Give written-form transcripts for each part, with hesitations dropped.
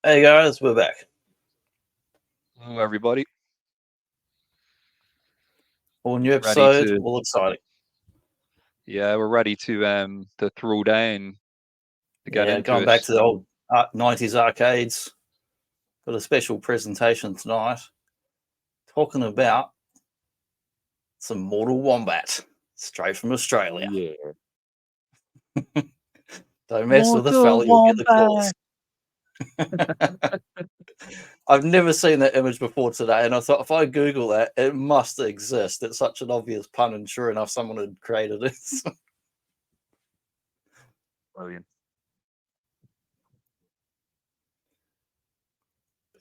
Hey guys, we're back. Hello, everybody. All new Ready episode, to, all exciting. yeah, we're ready to throw down to get Yeah, into going it. back to the old 90s arcades. Got a special presentation tonight talking about some Mortal Wombat, straight from Australia. Yeah. Don't mess with the Mortal fella, you'll get the claws. Wombat. I've never seen that image before today, and I thought if I Google that, it must exist. It's such an obvious pun, and sure enough, someone had created it. Brilliant.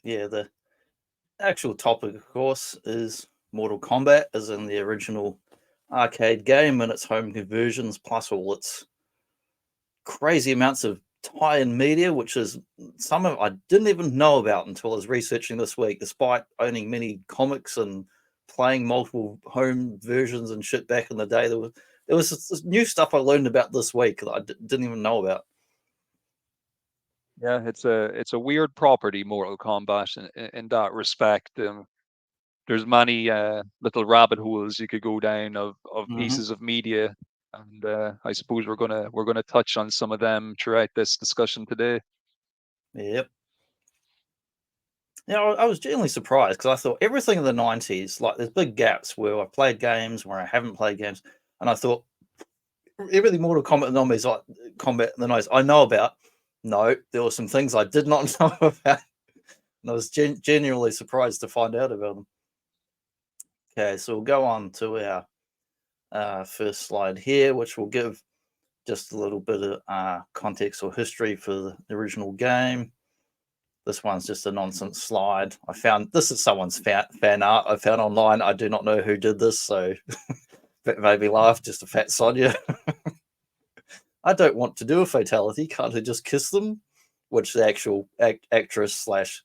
Yeah, the actual topic, of course, is Mortal Kombat, as in the original arcade game and its home conversions, plus all its crazy amounts of tie-in media, which is some of I didn't even know about until I was researching this week. Despite owning many comics and playing multiple home versions and shit back in the day, there was this new stuff I learned about this week that I didn't even know about. Yeah, it's a weird property, Mortal Kombat, in that respect. There's many little rabbit holes you could go down of Hmm. pieces of media, and I suppose we're gonna touch on some of them throughout this discussion today. Yep. Yeah, I was genuinely surprised because I thought everything in the 90s, like there's big gaps where I've played games, where I haven't played games, and I thought everything Mortal Kombat anomalies like combat in the nose I know about. No, there were some things I did not know about, and I was genuinely surprised to find out about them. Okay, so we'll go on to our first slide here, which will give just a little bit of context or history for the original game. This one's just a nonsense slide. I found this is someone's fan art I found online. I do not know who did this, so that made me laugh. Just a fat Sonya. I don't want to do a fatality. Can't I just kiss them? Which the actual actress slash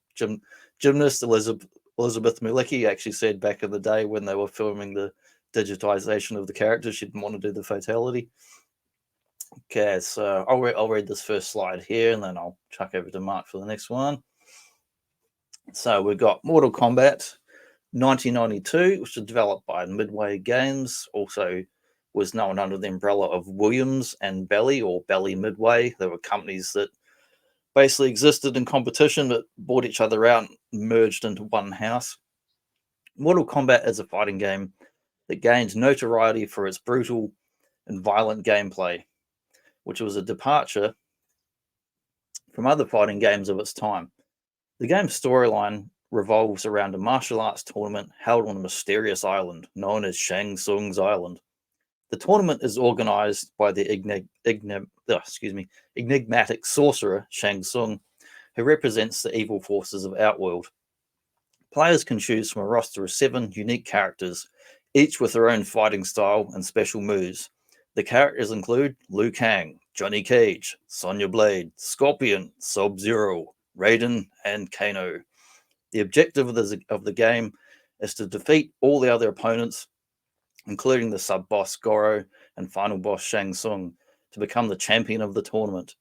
gymnast Elizabeth Malicki actually said back in the day when they were filming the digitization of the character. She didn't want to do the fatality. Okay, so I'll read this first slide here and then I'll chuck over to Mark for the next one. So we've got Mortal Kombat 1992, which was developed by Midway Games, also was known under the umbrella of Williams and Bally or Bally Midway. They were companies that basically existed in competition but bought each other out and merged into one house. Mortal Kombat is a fighting game that gained notoriety for its brutal and violent gameplay, which was a departure from other fighting games of its time. The game's storyline revolves around a martial arts tournament held on a mysterious island known as Shang Tsung's Island. The tournament is organized by the enigmatic sorcerer Shang Tsung, who represents the evil forces of Outworld. Players can choose from a roster of 7 unique characters, each with their own fighting style and special moves. The characters include Liu Kang, Johnny Cage, Sonya Blade, Scorpion, Sub Zero, Raiden, and Kano. The objective of the game is to defeat all the other opponents, including the sub boss Goro and final boss Shang Tsung, to become the champion of the tournament.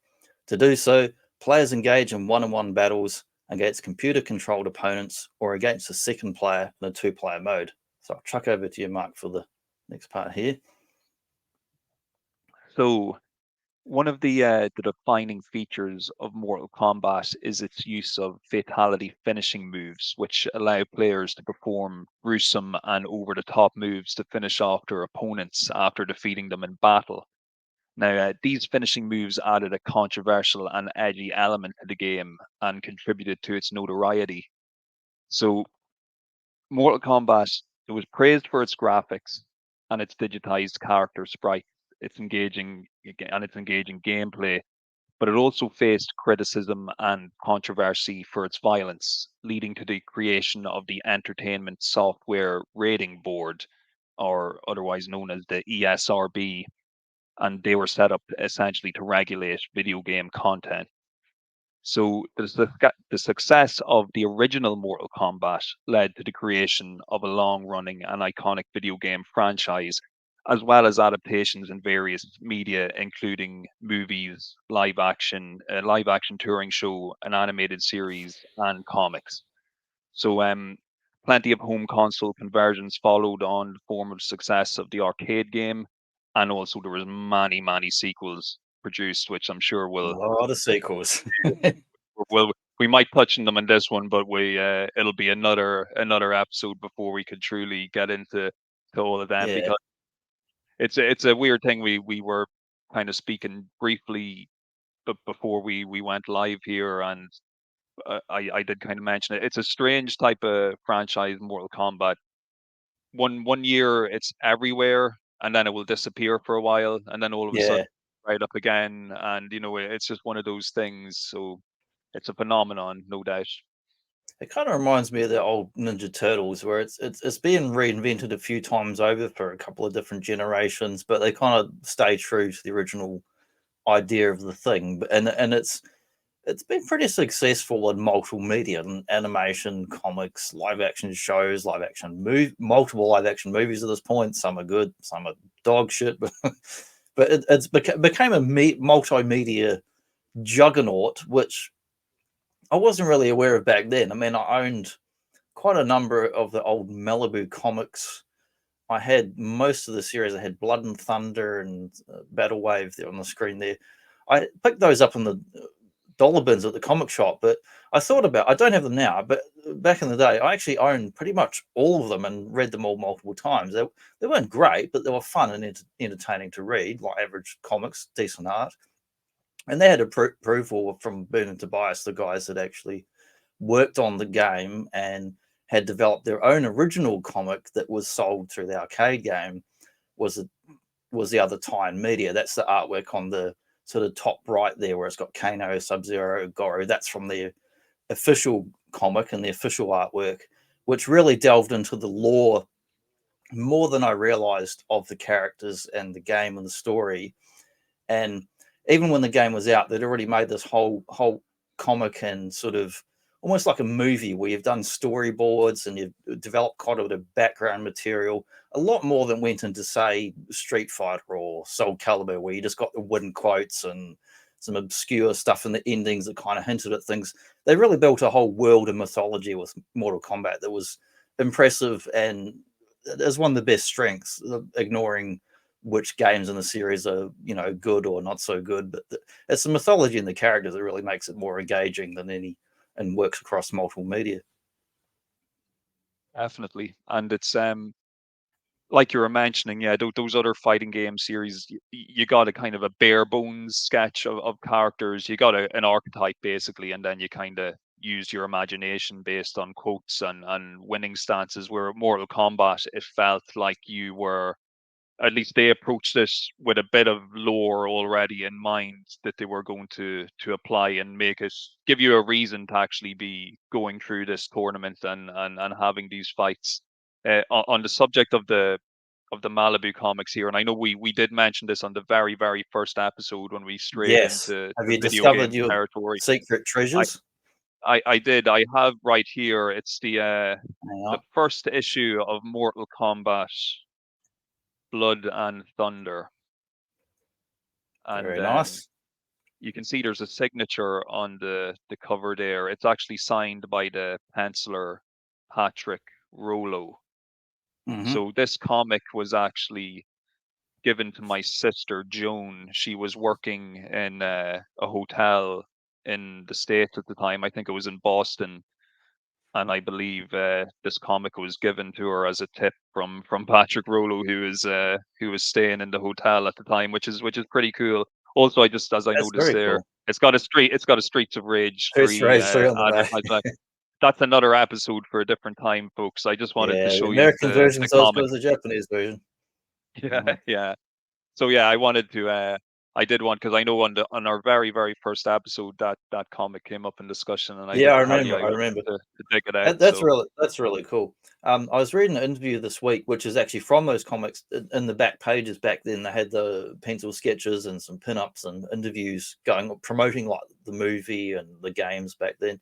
To do so, players engage in one on one battles against computer controlled opponents or against a second player in a 2-player mode. So I'll chuck over to you, Mark, for the next part here. So, one of the defining features of Mortal Kombat is its use of fatality finishing moves, which allow players to perform gruesome and over-the-top moves to finish off their opponents after defeating them in battle. Now, these finishing moves added a controversial and edgy element to the game and contributed to its notoriety. So, Mortal Kombat, it was praised for its graphics and its digitized character sprites, its engaging gameplay, but it also faced criticism and controversy for its violence, leading to the creation of the Entertainment Software Rating Board, or otherwise known as the ESRB, and they were set up essentially to regulate video game content. So the success of the original Mortal Kombat led to the creation of a long-running and iconic video game franchise, as well as adaptations in various media, including movies, live action touring show, an animated series, and comics. So, plenty of home console conversions followed on the form of success of the arcade game, and also there was many sequels produced, which I'm sure A lot of sequels. will we might touch on them in this one, but we it'll be another episode before we could truly get into all of them, Yeah, because it's a weird thing. We were kind of speaking briefly before we went live here, and I did kind of mention it. It's a strange type of franchise, Mortal Kombat. One year it's everywhere, and then it will disappear for a while, and then all of a sudden yeah. right up again, and it's just one of those things. So it's a phenomenon, no doubt. It kind of reminds me of the old Ninja Turtles, where it's being reinvented a few times over for a couple of different generations, but they kind of stay true to the original idea of the thing. And it's been pretty successful in multiple media, and animation, comics, live action shows, multiple live action movies at this point. Some are good, some are dog shit, but it's became a multimedia juggernaut, which I wasn't really aware of back then. I mean, I owned quite a number of the old Malibu comics. I had most of the series. I had Blood and Thunder and Battle Wave there on the screen there. I picked those up in the dollar bins at the comic shop, but I don't have them now, but back in the day, I actually owned pretty much all of them and read them all multiple times. They weren't great, but they were fun and entertaining to read, like average comics, decent art. And they had approval from Bernard Tobias, the guys that actually worked on the game and had developed their own original comic that was sold through the arcade game. Was was the other tie in media. That's the artwork on the sort of top right there, where it's got Kano, Sub Zero, Goro. That's from the official comic and the official artwork, which really delved into the lore more than I realized of the characters and the game and the story. And even when the game was out, they'd already made this whole comic and sort of almost like a movie where you've done storyboards and you've developed quite a bit of background material, a lot more than went into, say, Street Fighter or Soul Calibur, where you just got the wooden quotes and some obscure stuff in the endings that kind of hinted at things. They really built a whole world of mythology with Mortal Kombat that was impressive, and is one of the best strengths, ignoring which games in the series are, good or not so good. But it's the mythology and the characters that really makes it more engaging than any, and works across multiple media. Definitely, and it's like you were mentioning, yeah, those other fighting game series, you got a kind of a bare bones sketch of characters. You got an archetype basically, and then you kind of use your imagination based on quotes and winning stances. Where at Mortal Kombat, it felt like you were, at least they approached this with a bit of lore already in mind that they were going to apply and make it give you a reason to actually be going through this tournament and having these fights. On the subject of the Malibu comics here, and I know we did mention this on the very first episode when we strayed Yes. into Have the you video discovered game your territory. secret I treasures? I did. I have right here. It's Hang the on. first issue of Mortal Kombat Blood and Thunder. And Very nice. you can see there's a signature on the cover there. It's actually signed by the penciler Patrick Rollo. Hmm. So this comic was actually given to my sister Joan. She was working in a hotel in the States at the time. I think it was in Boston, and I believe this comic was given to her as a tip from Patrick Rollo, who was staying in the hotel at the time, which is pretty cool. Also, I just as I That's noticed very there, cool. it's got a Streets of Rage It's 3 Rage 3 on the back. advertisement. That's another episode for a different time, folks. I just wanted to Yeah, the show you American the version's not as comic. good as the Japanese version. Yeah, Mhm. yeah. So yeah, I wanted to. I did want, because I know on our very first episode that comic came up in discussion, and I Yeah, did I tell you remember. I I wanted remember. to dig it out. That's So really cool. I was reading an interview this week, which is actually from those comics. In the back pages back then, they had the pencil sketches and some pin-ups and interviews going promoting like the movie and the games back then.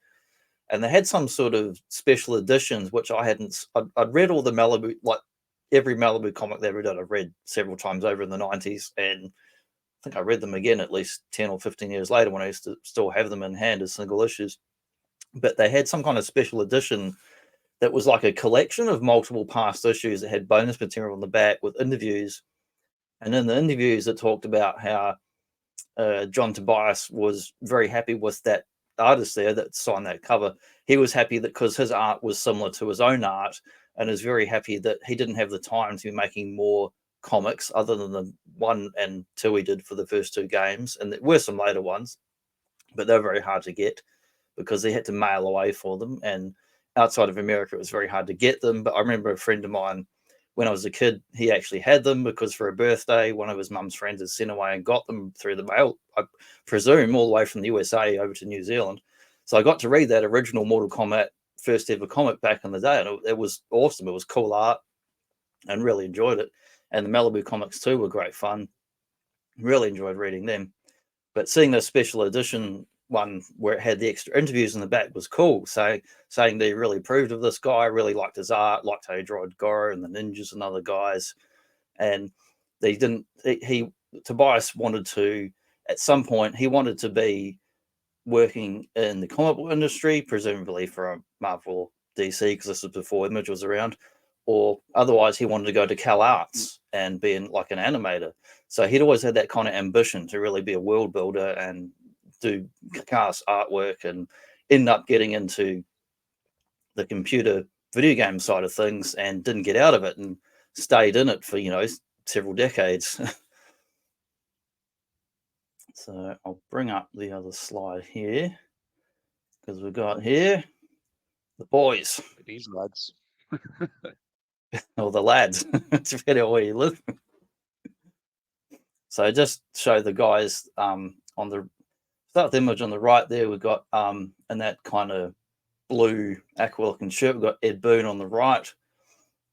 And they had some sort of special editions, which I hadn't. I'd read all the Malibu, like every Malibu comic they ever did, I've read several times over in the 90s. And I think I read them again at least 10 or 15 years later when I used to still have them in hand as single issues. But they had some kind of special edition that was like a collection of multiple past issues that had bonus material on the back with interviews. And in the interviews, it talked about how John Tobias was very happy with that artist there that signed that cover. He was happy that because his art was similar to his own art, and is very happy that he didn't have the time to be making more comics other than the 1 and 2 he did for the first 2 games. And there were some later ones, but they're very hard to get because they had to mail away for them. And outside of America, it was very hard to get them. But I remember a friend of mine, when I was a kid, he actually had them because for a birthday, one of his mum's friends had sent away and got them through the mail, I presume, all the way from the USA over to New Zealand. So I got to read that original Mortal Kombat first ever comic back in the day, and it was awesome. It was cool art and really enjoyed it. And the Malibu comics too were great fun. Really enjoyed reading them. But seeing the special edition one where it had the extra interviews in the back was cool. So saying they really approved of this guy, really liked his art, liked how he drew Goro and the ninjas and other guys. And they didn't, Tobias wanted to, at some point, he wanted to be working in the comic book industry, presumably for Marvel DC, because this was before Image was around, or otherwise he wanted to go to Cal Arts and be like an animator. So he'd always had that kind of ambition to really be a world builder and do cast artwork, and end up getting into the computer video game side of things and didn't get out of it and stayed in it for, several decades. So I'll bring up the other slide here because we've got here the boys. These lads. Or the lads, depending on where you live. So just show the guys on the start the image on the right there. We've got in that kind of blue aqua-looking shirt, we've got Ed Boon on the right,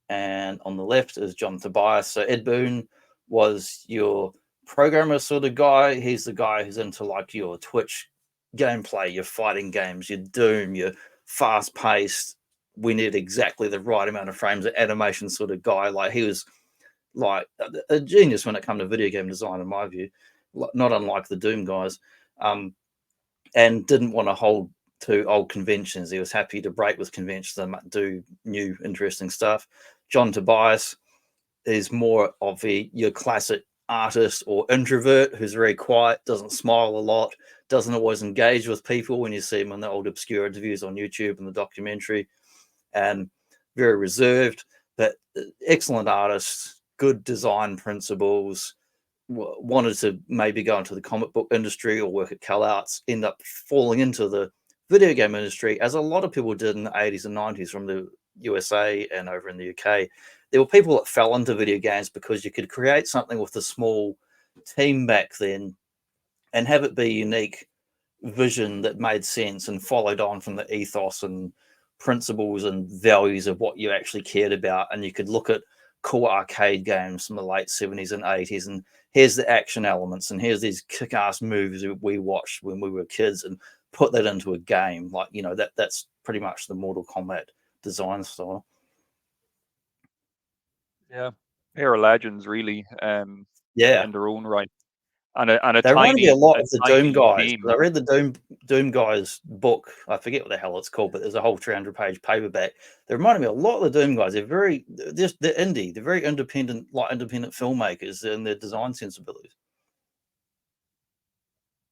and on the left is John Tobias. So Ed Boon was your programmer sort of guy. He's the guy who's into like your Twitch gameplay, your fighting games, your Doom, your fast-paced, we need exactly the right amount of frames of animation sort of guy. Like he was like a genius when it came to video game design, in my view, not unlike the Doom guys, and didn't want to hold to old conventions. He was happy to break with conventions and do new, interesting stuff. John Tobias is more of your classic artist or introvert who's very quiet, doesn't smile a lot, doesn't always engage with people when you see him in the old obscure interviews on YouTube and the documentary, and very reserved, but excellent artist, good design principles, wanted to maybe go into the comic book industry or work at Cal Arts, end up falling into the video game industry, as a lot of people did in the 80s and 90s from the USA and over in the UK. There were people that fell into video games because you could create something with a small team back then and have it be unique vision that made sense and followed on from the ethos and principles and values of what you actually cared about. And you could look at cool arcade games from the late 70s and 80s, and here's the action elements, and here's these kick-ass movies that we watched when we were kids, and put that into a game. Like, that's pretty much the Mortal Kombat design style. Yeah, they are legends, really. Yeah, in their own right. And a they reminded me a lot of the Doom guys. team. I read the Doom guys book. I forget what the hell it's called, but there's a whole 300-page paperback. They reminded me a lot of the Doom guys. They're indie. They're very independent, like independent filmmakers in their design sensibilities.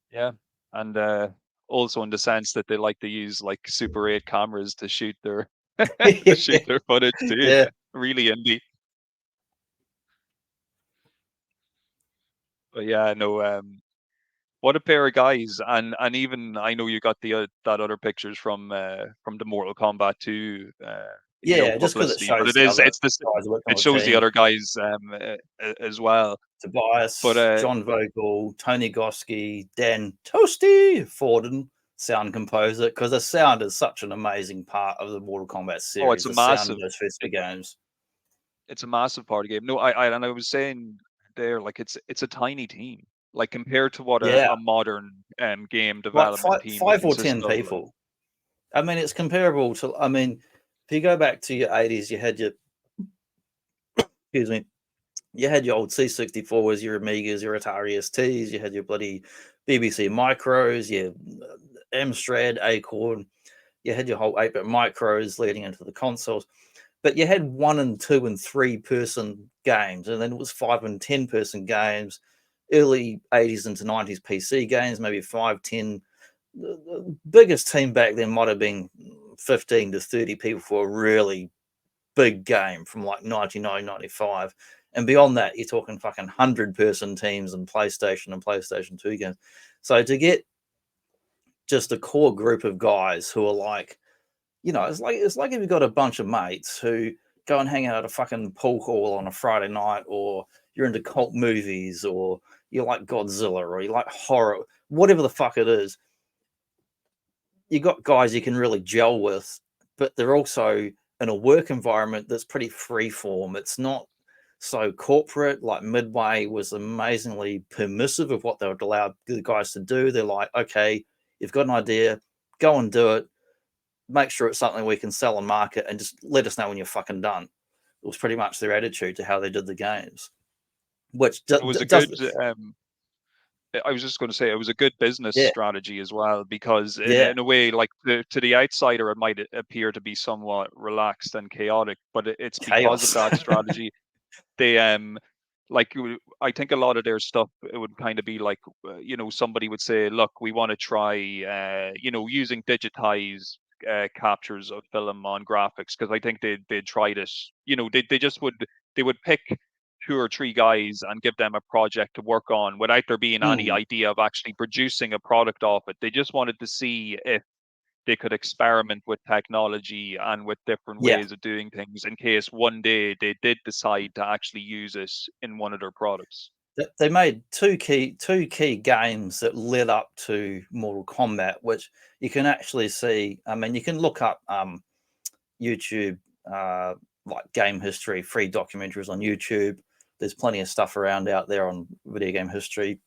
Yeah, and also in the sense that they like to use like Super 8 cameras to shoot their to shoot their footage too. Yeah. Really indie. But yeah, no. What a pair of guys, and even I know you got the that other pictures from the Mortal Kombat 2 Yeah, just because it publicity, but shows the other guys working on it the shows the team. other guys as well. Tobias, But John Vogel, Tony Goski, Dan Toasty Forden, sound composer, because the sound is such an amazing part of the Mortal Kombat series. it's a the massive sound of those first two games. It's a massive part of the game. No, I was saying there, like it's a tiny team, like compared to what Yeah, a modern game like development team would five or consist 10 of. people. I mean, it's comparable to. I mean, if you go back to your 80s, you had your excuse me, you had your old C64s, your Amigas, your Atari STs, you had your bloody BBC Micros, your Amstrad, Acorn, you had your whole 8-bit micros leading into the consoles, but you had 1 and 2 and 3 person games, and then it was 5 and 10 person games, early 80s into 90s PC games, maybe 5, 10. The biggest team back then might have been 15 to 30 people for a really big game from like 99, 95. And beyond that, you're talking fucking 100-person teams and PlayStation 2 games. So to get just a core group of guys who are like, it's like if you've got a bunch of mates who go and hang out at a fucking pool hall on a Friday night, or you're into cult movies, or you like Godzilla, or you like horror, whatever the fuck it is. You got guys you can really gel with, but they're also in a work environment that's pretty freeform. It's not so corporate. Like Midway was amazingly permissive of what they would allow the guys to do. They're like, okay, you've got an idea, go and do it. Make sure it's something we can sell and market, and just let us know when you're fucking done. It was pretty much their attitude to how they did the games, which It was a good. I was just going to say it was a good business strategy as well, because in a way, like to the outsider, it might appear to be somewhat relaxed and chaotic, but it's because of that strategy. They like, I think a lot of their stuff, it would kind of be like, somebody would say, look, we want to try using digitized captures of film on graphics, because I think they'd tried it. They would pick 2 or 3 guys and give them a project to work on without there being any idea of actually producing a product off it. They just wanted to see if they could experiment with technology and with different ways of doing things, in case one day they did decide to actually use it in one of their products. They made two key games that led up to Mortal Kombat, which you can actually see. I mean, you can look up YouTube, like game history, free documentaries on YouTube. There's plenty of stuff around out there on video game history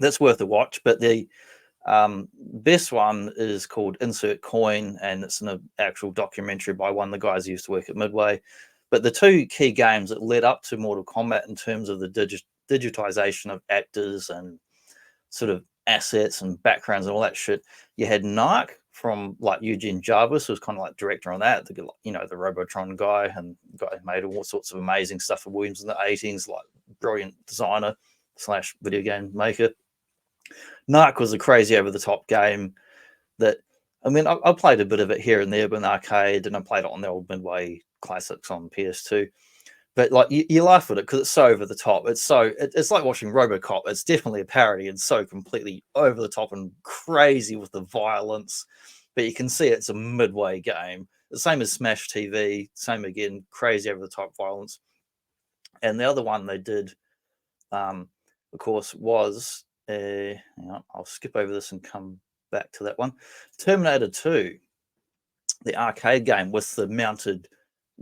that's worth a watch. But the best one is called Insert Coin, and it's an actual documentary by one of the guys who used to work at Midway. But the 2 key games that led up to Mortal Kombat in terms of the digitization of actors and sort of assets and backgrounds and all that shit, you had Narc from like Eugene Jarvis, who was kind of like director on that, the Robotron guy, and guy who made all sorts of amazing stuff for Williams in the 80s, like brilliant designer / video game maker. Narc was a crazy over the top game that, I mean, I played a bit of it here and there in the arcade, and I played it on the old Midway classics on PS2. But like you laugh at it because it's so over the top. It's like watching RoboCop. It's definitely a parody and so completely over the top and crazy with the violence. But you can see it's a Midway game. The same as Smash TV. Same again, crazy over the top violence. And the other one they did, of course, was I'll skip over this and come back to that one. Terminator 2, the arcade game with the mounted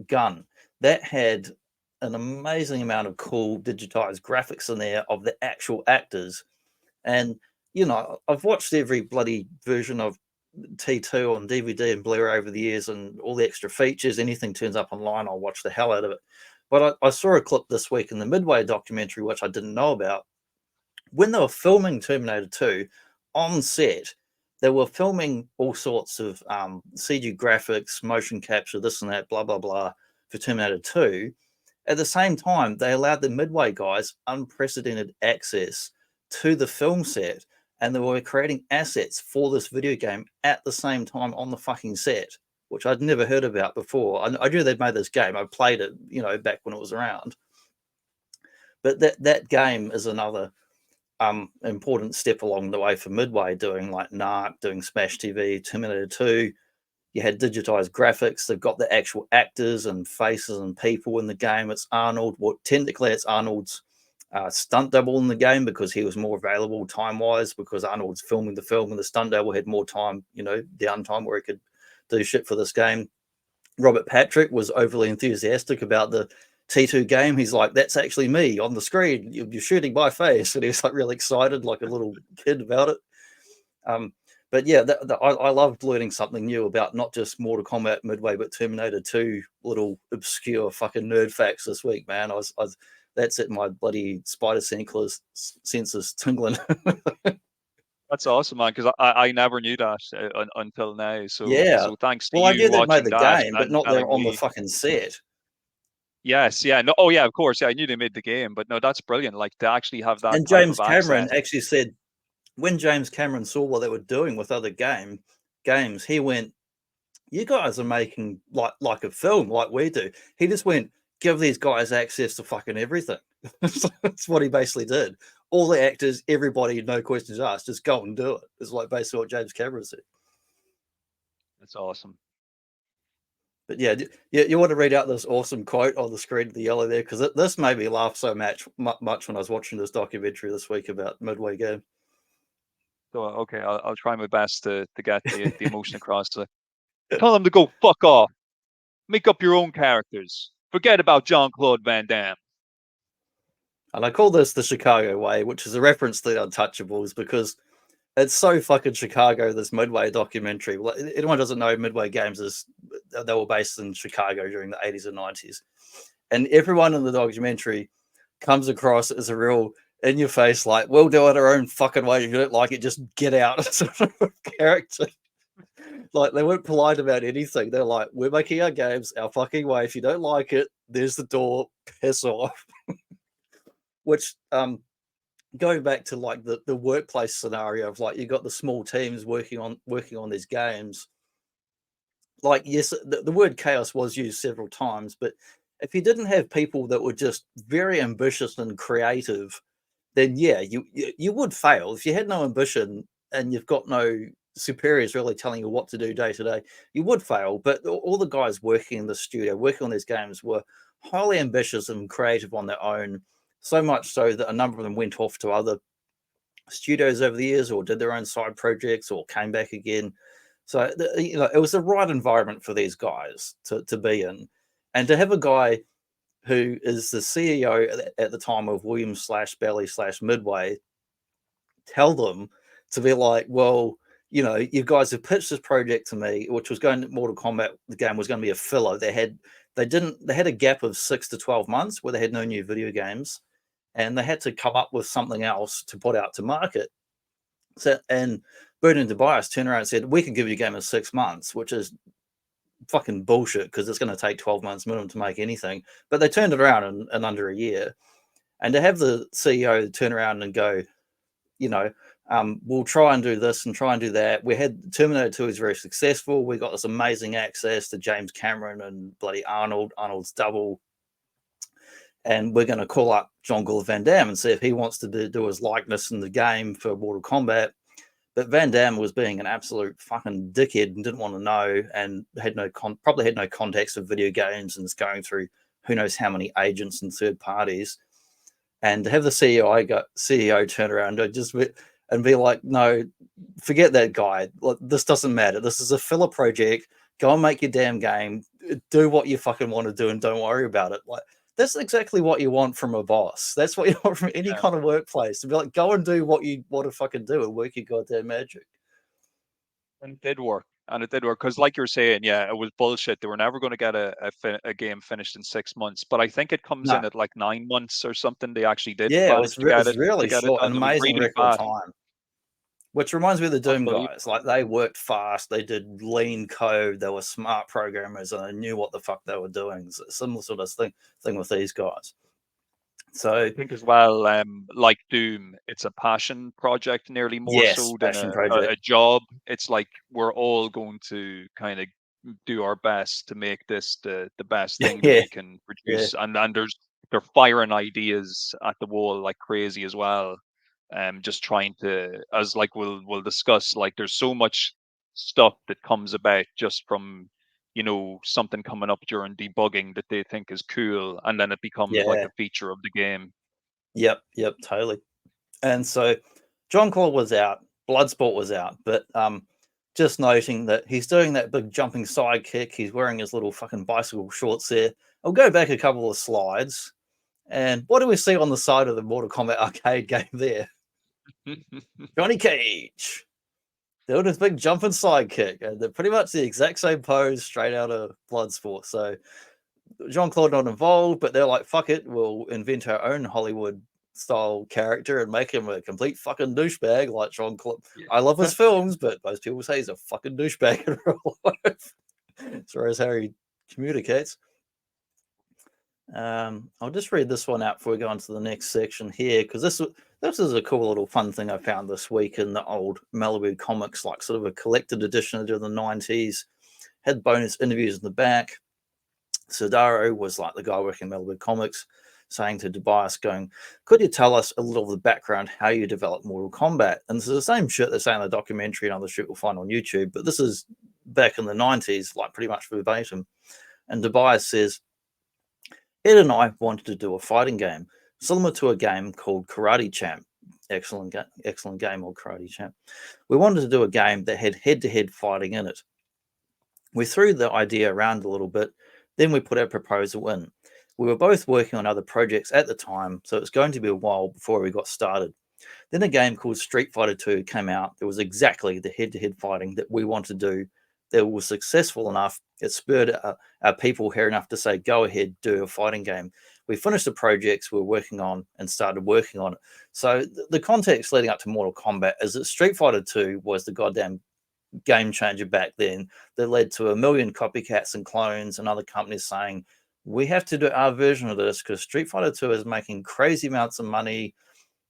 gun, that had an amazing amount of cool digitized graphics in there of the actual actors. And I've watched every bloody version of T2 on DVD and Blu-ray over the years, and all the extra features. Anything turns up online, I'll watch the hell out of it. But I saw a clip this week in the Midway documentary, which I didn't know about. When they were filming Terminator 2 on set, they were filming all sorts of CG graphics, motion capture, this and that, blah, blah, blah, for Terminator 2. At the same time, they allowed the Midway guys unprecedented access to the film set, and they were creating assets for this video game at the same time on the fucking set, which I'd never heard about before. I knew they'd made this game. I played it, back when it was around. But that game is another important step along the way for Midway, doing like Narc, doing Smash TV, Terminator 2. You had digitized graphics. They've got the actual actors and faces and people in the game. It's Arnold. Well, technically, it's Arnold's stunt double in the game, because he was more available time-wise, because Arnold's filming the film, and the stunt double had more time, downtime, where he could do shit for this game. Robert Patrick was overly enthusiastic about the T2 game. He's like, that's actually me on the screen. You're shooting my face. And he was like really excited, like a little kid about it. But yeah, I loved learning something new about not just Mortal Kombat Midway, but Terminator 2 little obscure fucking nerd facts this week, man. That's it, my bloody spider senses tingling. That's awesome, man. Because I never knew that until now. Yeah. So thanks to Well, I you knew they'd made watching the that game, but and not they're telling on the me. fucking set. Yes, yeah, no, oh yeah, of course, yeah. I knew they made the game, but no, that's brilliant. Like to actually have that And type James of Cameron access. actually said when James Cameron saw what they were doing with other games, he went, "You guys are making like a film like we do." He just went, "Give these guys access to fucking everything." That's what he basically did. All the actors, everybody, no questions asked, just go and do it. It's like basically what James Cameron said. That's awesome. But yeah, you want to read out this awesome quote on the screen, the yellow there, because this made me laugh so much when I was watching this documentary this week about Midway Game. So okay, I'll try my best to get the emotion across. Tell them to go fuck off. Make up your own characters. Forget about Jean-Claude Van Damme. And I call this the Chicago way, which is a reference to the Untouchables because it's so fucking Chicago, this Midway documentary. Anyone doesn't know Midway Games they were based in Chicago during the 80s and 90s. And everyone in the documentary comes across as a real in your face, like, we'll do it our own fucking way. If you don't like it, just get out sort of character. Like, they weren't polite about anything. They're like, we're making our games our fucking way. If you don't like it, there's the door, piss off. Which, going back to like the workplace scenario of like you got the small teams working on these games. Like, yes, the word chaos was used several times, but if you didn't have people that were just very ambitious and creative, then yeah, you would fail. If you had no ambition and you've got no superiors really telling you what to do day to day, you would fail. But all the guys working in the studio, working on these games, were highly ambitious and creative on their own. So much so that a number of them went off to other studios over the years, or did their own side projects, or came back again. So it was the right environment for these guys to be in, and to have a guy who is the CEO at the time of Williams slash Belly slash Midway tell them to be like, well, you guys have pitched this project to me, which was going to Mortal Kombat. The game was going to be a filler. They had a gap of 6 to 12 months where they had no new video games, and they had to come up with something else to put out to market. So, and Burden and Tobias turned around and said, we can give you a game in 6 months, which is fucking bullshit because it's going to take 12 months minimum to make anything. But they turned it around in under a year. And to have the CEO turn around and go, we'll try and do this and try and do that. We had Terminator 2 is very successful. We got this amazing access to James Cameron and bloody Arnold's double. And we're going to call up Jean-Claude Van Damme and see if he wants to do his likeness in the game for Mortal Kombat. But Van Damme was being an absolute fucking dickhead and didn't want to know, and probably had no context of video games, and is going through who knows how many agents and third parties. And to have the CEO turn around and be like, no, forget that guy. This doesn't matter. This is a filler project. Go and make your damn game. Do what you fucking want to do and don't worry about it. Like, that's exactly what you want from a boss. That's what you want from any kind of workplace. To be like, go and do what you want to fucking do and work your goddamn magic. And it did work. And it did work because, like you're saying, yeah, it was bullshit. They were never going to get a game finished in 6 months. But I think it comes No. in at like 9 months or something. They actually did Yeah, manage to get it really done. short, an It was amazing really record fast. time. Which reminds me of the Doom guys. Unbelievable. Like, they worked fast, they did lean code, they were smart programmers, and they knew what the fuck they were doing. It's a similar sort of thing with these guys. So I think as well, like Doom, it's a passion project nearly more yes, so than passion a project. job. It's like we're all going to kind of do our best to make this the best thing that Yeah, we can yeah, produce. And they're firing ideas at the wall like crazy as well. Just trying to, as like we'll discuss, like there's so much stuff that comes about just from something coming up during debugging that they think is cool, and then it becomes like yeah. a feature of the game. Yep, totally. And so John Claw was out, Bloodsport was out, but just noting that he's doing that big jumping side kick. He's wearing his little fucking bicycle shorts there. I'll go back a couple of slides. And what do we see on the side of the Mortal Kombat arcade game there? Johnny Cage. doing this big jumping sidekick, and they're pretty much the exact same pose straight out of Bloodsport. So Jean-Claude not involved, but they're like, fuck it, we'll invent our own Hollywood style character and make him a complete fucking douchebag like Jean-Claude. Yeah. I love his films, but most people say he's a fucking douchebag in real life. As far as how he communicates. I'll just read this one out before we go on to the next section here, because this is a cool little fun thing I found this week in the old Malibu comics, like sort of a collected edition of the 90s. Had bonus interviews in the back. Sidaro was like the guy working Malibu Comics, saying to Tobias, going, could you tell us a little of the background, how you developed Mortal Kombat? And this is the same shit they're saying in the documentary and other shit we'll find on YouTube, but this is back in the 90s, like pretty much verbatim. And Tobias says, Ed and I wanted to do a fighting game, similar to a game called Karate Champ. Excellent game, old Karate Champ. We wanted to do a game that had head-to-head fighting in it. We threw the idea around a little bit, then we put our proposal in. We were both working on other projects at the time, so it was going to be a while before we got started. Then a game called Street Fighter 2 came out. It was exactly the head-to-head fighting that we wanted to do. That was successful enough. It spurred our people here enough to say, go ahead, do a fighting game. We finished the projects we were working on and started working on it. So the context leading up to Mortal Kombat is that Street Fighter 2 was the goddamn game changer back then that led to a million copycats and clones and other companies saying, we have to do our version of this because Street Fighter 2 is making crazy amounts of money.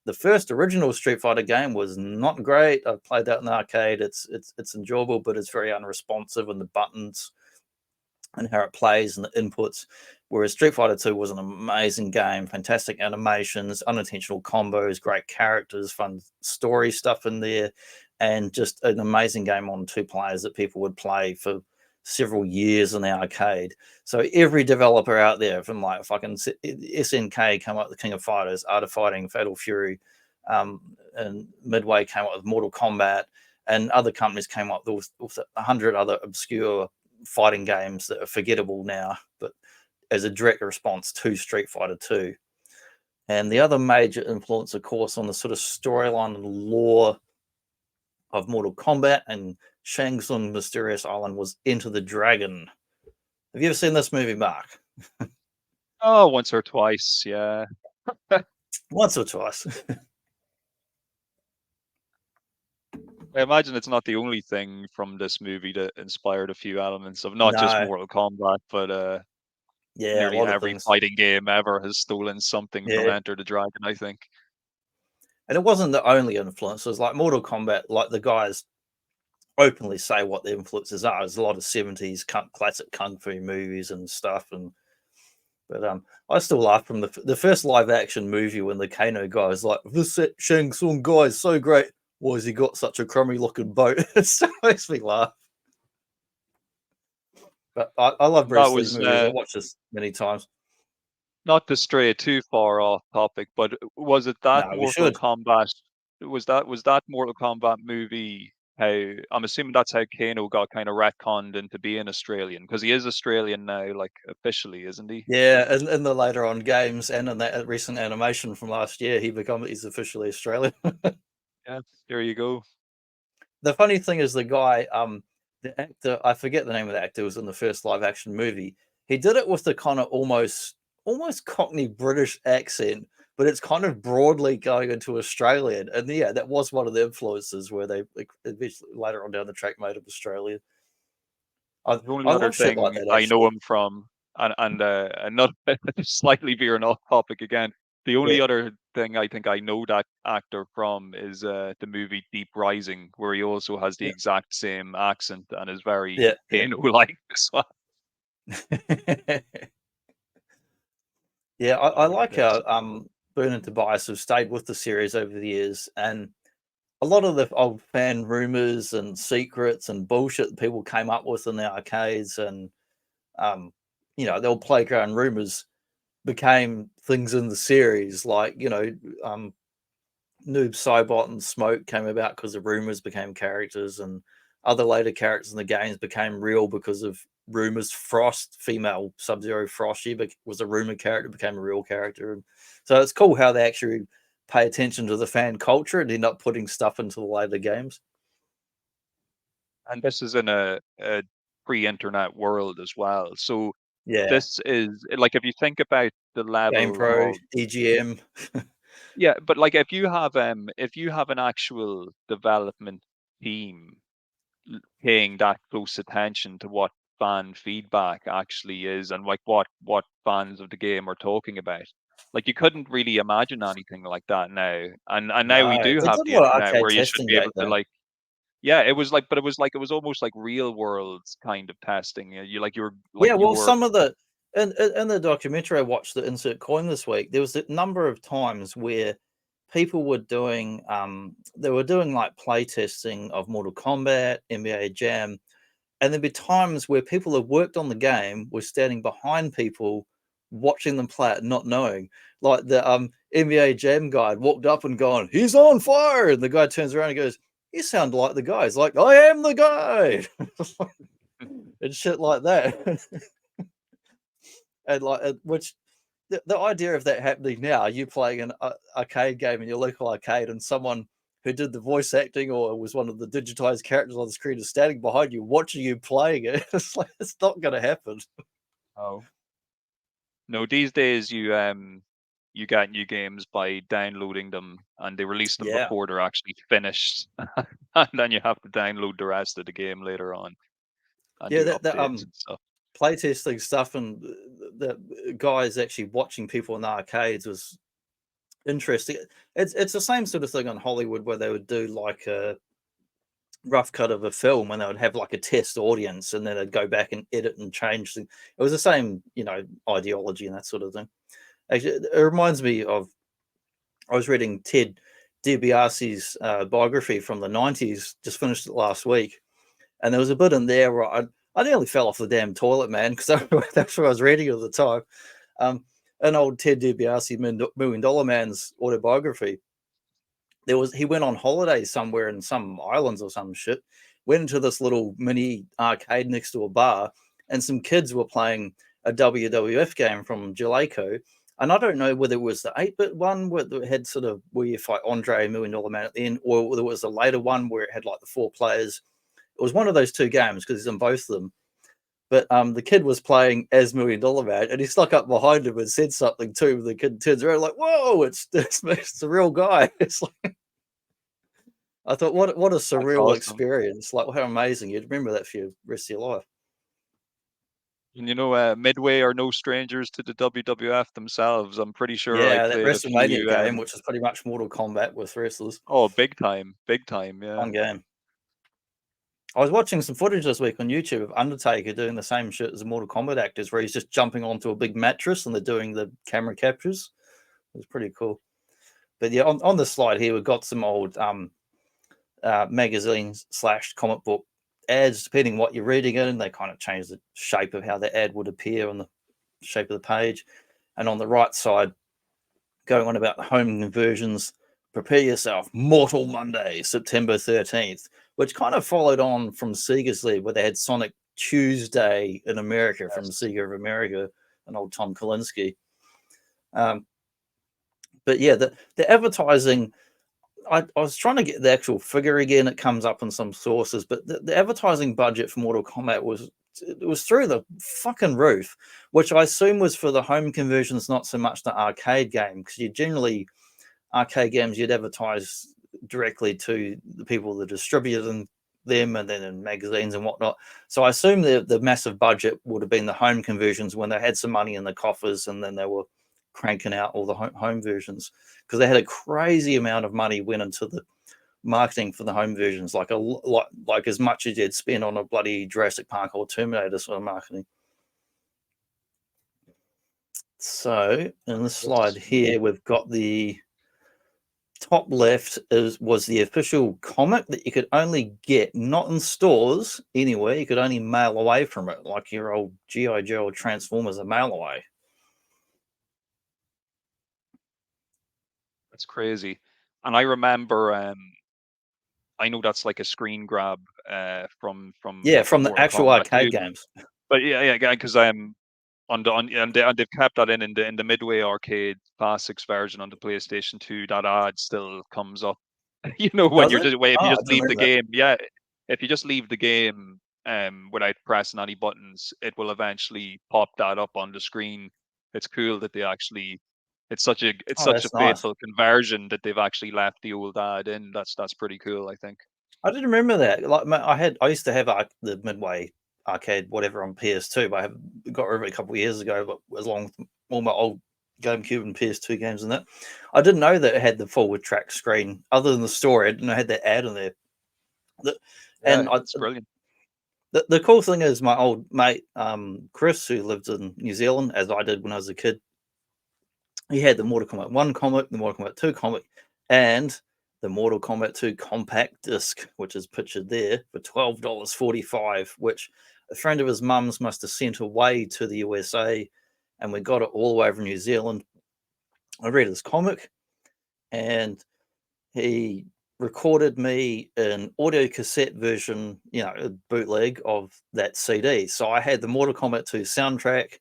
The first original Street Fighter game was not great. I've played that in the arcade. It's enjoyable, but it's very unresponsive in the buttons and how it plays and the inputs. Whereas Street Fighter 2 was an amazing game, fantastic animations, unintentional combos, great characters, fun story stuff in there, and just an amazing game on 2 players that people would play for several years in the arcade. So every developer out there, from like fucking SNK came up with King of Fighters, Art of Fighting, Fatal Fury, and Midway came up with Mortal Kombat, and other companies came up with 100 other obscure fighting games that are forgettable now, but as a direct response to Street Fighter 2. And the other major influence, of course, on the sort of storyline and lore of Mortal Kombat and Shang Tsung Mysterious Island was Enter the Dragon. Have you ever seen this movie, Mark? Oh, once or twice, yeah. Once or twice. I imagine it's not the only thing from this movie that inspired a few elements of not just No. Mortal Kombat, but Yeah, a nearly lot of every things. fighting game ever has stolen something from Yeah. Enter the Dragon, I think. And it wasn't the only influences. Like Mortal Kombat, like the guys openly say what the influences are. There's a lot of 70s classic kung fu movies and stuff. But I still laugh from the first live action movie when the Kano guy is like, this Shang Tsung guy is so great. Why has he got such a crummy looking boat? It still makes me laugh. But I love That Bruce Lee's was movies. I've watched this many times. not to stray too far off topic, but was it that No, we Mortal should. Kombat? Was that Mortal Kombat movie? How I'm assuming that's how Kano got kind of retconned into being Australian because he is Australian now, like officially, isn't he? Yeah, in the later on games and in that recent animation from last year, he's officially Australian. Yeah, there you go. The funny thing is the actor, I forget the name of the actor, was in the first live action movie. He did it with the kind of almost Cockney British accent, but it's kind of broadly going into Australian. And yeah, that was one of the influences where they eventually later on down the track made him Australian. The only I other love shit like thing that I know actually. him from, and not slightly veering off topic again. The Yeah, only other thing I think I know that actor from is the movie Deep Rising, where he also has the yeah, exact same accent and is very yeah, Kano-like as well. yeah. Yeah, I Sorry, like yes. how Byrne and Tobias have stayed with the series over the years, and a lot of the old fan rumors and secrets and bullshit that people came up with in the arcades and um, the old playground rumors became things in the series. Like Noob Saibot and Smoke came about because the rumors became characters, and other later characters in the games became real because of rumors. Frost, female Sub-Zero Frost, she was a rumor character, became a real character. And so it's cool how they actually pay attention to the fan culture and end up putting stuff into the later games. And this is in a pre-internet world as well. So Yeah, this is like if you think about the Game level Pro, of EGM. yeah, but like if you have an actual development team paying that close attention to what fan feedback actually is and like what fans of the game are talking about. Like you couldn't really imagine anything like that now. And now we No, do they have did a the lot of internet arcade where you should testing be back able to then. like yeah, it was like but it was almost like real world kind of testing. Yeah, You well, were some of the in the documentary I watched, the Insert Coin this week, there was a number of times where people were doing they were doing like play testing of Mortal Kombat, NBA Jam, and there'd be times where people that worked on the game were standing behind people watching them play it, not knowing. Like the NBA Jam guy had walked up and gone, "He's on fire," and the guy turns around and goes, "You sound like the guy." He's like, "I am the guy," and shit like that. And like which the idea of that happening now, you playing an arcade game in your local arcade and someone who did the voice acting or was one of the digitized characters on the screen is standing behind you watching you playing it. It's like it's not going to happen. oh no, these days you get new games by downloading them and they release them Yeah, before they're actually finished. And then you have to download the rest of the game later on and yeah, do that updates and stuff. playtesting stuff and the guys actually watching people in the arcades was interesting. It's the same sort of thing on Hollywood where they would do like a rough cut of a film and they would have like a test audience and then they'd go back and edit and change things. It was the same, ideology and that sort of thing. Actually, it reminds me of I was reading Ted DiBiase's biography from the 90s, just finished it last week. And there was a bit in there where I nearly fell off the damn toilet, man, because that's what I was reading at the time. An old Ted DiBiase Million Dollar Man's autobiography. He went on holiday somewhere in some islands or some shit, went into this little mini arcade next to a bar, and some kids were playing a WWF game from Jaleco. And I don't know whether it was the 8-bit one where it had sort of where you fight Andre Million Dollar Man at the end, or whether it was a later one where it had like the 4 players. It was one of those two games because he's in both of them. But the kid was playing as Million Dollar Man, and he stuck up behind him and said something to him. The kid turns around like, "Whoa, it's the real guy." It's like I thought, what a That's surreal awesome. experience! Like how amazing! You'd remember that for the rest of your life. And Midway are no strangers to the WWF themselves. I'm pretty sure I Yeah, that played a WrestleMania few. game, which is pretty much Mortal Kombat with wrestlers. Oh, big time. Yeah, Fun game. I was watching some footage this week on YouTube of Undertaker doing the same shit as the Mortal Kombat actors, where he's just jumping onto a big mattress and they're doing the camera captures. It was pretty cool. But yeah, on the slide here, we've got some old magazines / comic book ads, depending what you're reading in. They kind of change the shape of how the ad would appear on the shape of the page. And on the right side, going on about the home conversions, prepare yourself. Mortal Monday, September 13th, which kind of followed on from Sega's lead, where they had Sonic Tuesday in America from yes. Sega of America and old Tom Kalinske. Um, but yeah, the advertising I was trying to get the actual figure again. It comes up in some sources, but the advertising budget for Mortal Kombat was through the fucking roof, which I assume was for the home conversions, not so much the arcade game, because you generally arcade games you'd advertise directly to the people that distributed them and then in magazines and whatnot. So I assume the massive budget would have been the home conversions when they had some money in the coffers and then they were cranking out all the home versions because they had a crazy amount of money went into the marketing for the home versions, like as much as you'd spend on a bloody Jurassic Park or Terminator sort of marketing. So in this slide Yes. here, we've got the top left was the official comic that you could only get not in stores anywhere. You could only mail away from it, like your old GI Joe or Transformers, a mail away. That's crazy. And I remember, I know that's like a screen grab Yeah, from from the Mortal actual Kombat arcade 2. games. But yeah, because I'm and they've kept that in the Midway Arcade Classics version on the PlayStation 2. That ad still comes up. When Does you're it? just wait, if you Oh, I just didn't leave the remember that. game, yeah, if you just leave the game without pressing any buttons, it will eventually pop that up on the screen. It's cool that they actually it's such Oh, a that's nice. faithful conversion that they've actually left the old ad in. That's pretty cool, I think. I didn't remember that. Like I used to have the Midway arcade, whatever, on PS2, but I got rid of it a couple of years ago. But as long with all my old GameCube and PS2 games and that, I didn't know that it had the forward track screen. Other than the story, I didn't know it had that ad in there. Yeah, And it's brilliant. the cool thing is, my old mate Chris, who lived in New Zealand as I did when I was a kid, he had the Mortal Kombat 1 comic, the Mortal Kombat 2 comic, and the Mortal Kombat 2 compact disc, which is pictured there, for $12.45, which a friend of his mum's must have sent away to the USA, and we got it all the way from New Zealand. I read his comic, and he recorded me an audio cassette version, a bootleg of that CD. So I had the Mortal Kombat 2 soundtrack.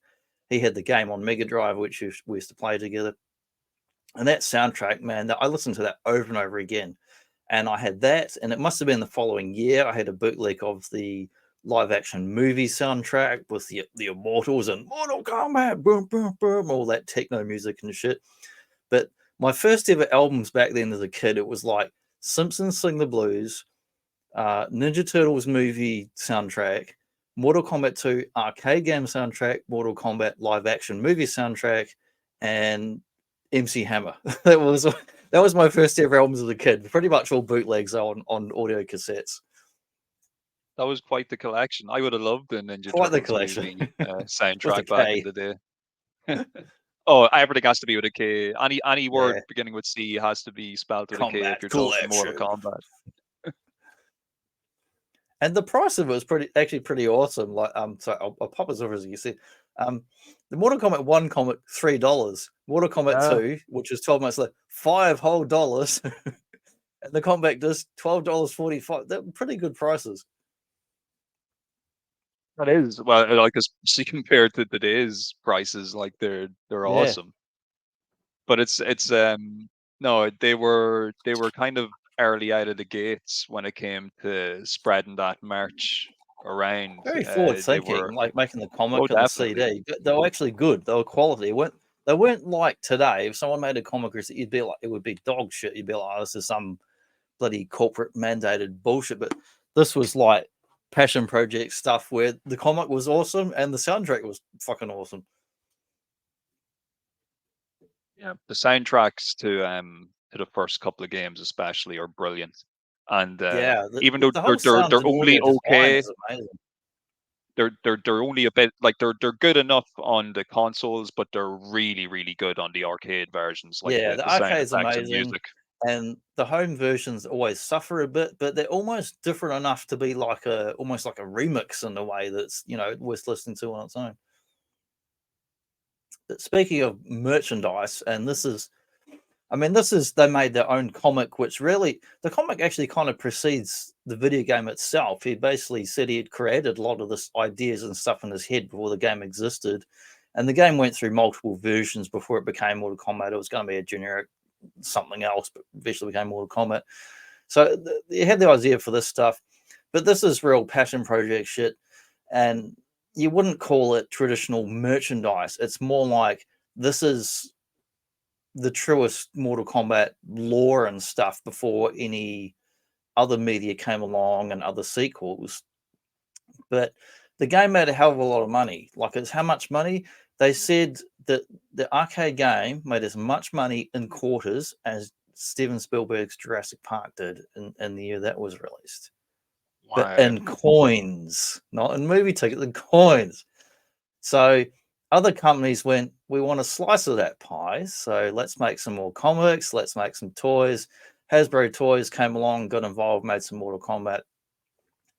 He had the game on Mega Drive, which we used to play together. And that soundtrack, man, I listened to that over and over again. And I had that, and it must have been the following year. I had a bootleg of the live action movie soundtrack with the Immortals and Mortal Kombat, boom, boom, boom, all that techno music and shit. But my first ever albums back then as a kid, it was like Simpsons Sing the Blues, Ninja Turtles movie soundtrack, Mortal Kombat 2 arcade game soundtrack, Mortal Kombat live action movie soundtrack, and MC Hammer. that was my first ever albums as a kid. Pretty much all bootlegs on audio cassettes. That was quite the collection. I would have loved the Ninja Quite the Turtles collection. movie With a soundtrack back in K. the day. Oh, everything has to be with a K. Any word Yeah. beginning with C has to be spelled with a K if Combat you're talking Mortal collection. Kombat. And the price of it was pretty awesome. Like so I'll pop this over as you see. The Mortal Kombat 1 comic, $3. Mortal Kombat 2, which is 12 months later, $5 whole. And the compact disc, $12.45. They're pretty good prices. That is well, like especially compared to today's prices, like they're Yeah. awesome. But it's no, they were kind of early out of the gates when it came to spreading that merch around. Very forward They thinking, were like making the oh comic and the definitely. CD. They were actually good. They were quality. They weren't like today. If someone made a comic, you'd be like, it would be dog shit. You'd be like, oh, this is some bloody corporate mandated bullshit. But this was like passion project stuff where the comic was awesome and the soundtrack was fucking awesome. Yeah, the soundtracks to the first couple of games especially are brilliant. And Yeah, even though the whole sound they're and only audio design okay, is amazing. they're only a bit like they're good enough on the consoles, but they're really really good on the arcade versions, like Yeah, the the sound arcade's effects and amazing, music. and the home versions always suffer a bit, but they're almost different enough to be like almost like a remix in a way that's worth listening to on its own. But speaking of merchandise, and they made their own comic, which really the comic actually kind of precedes the video game itself. He basically said he had created a lot of this ideas and stuff in his head before the game existed. And the game went through multiple versions before it became Mortal Kombat. It was going to be a generic something else, but eventually became Mortal Kombat. So they had the idea for this stuff, but this is real passion project shit. And you wouldn't call it traditional merchandise. It's more like this is the truest Mortal Kombat lore and stuff before any other media came along and other sequels. But the game made a hell of a lot of money. Like, it's how much money? They said that the arcade game made as much money in quarters as Steven Spielberg's Jurassic Park did in the year that was released. But Wow. in coins, not in movie tickets, in coins. So other companies went, we want a slice of that pie. So let's make some more comics. Let's make some toys. Hasbro Toys came along, got involved, made some Mortal Kombat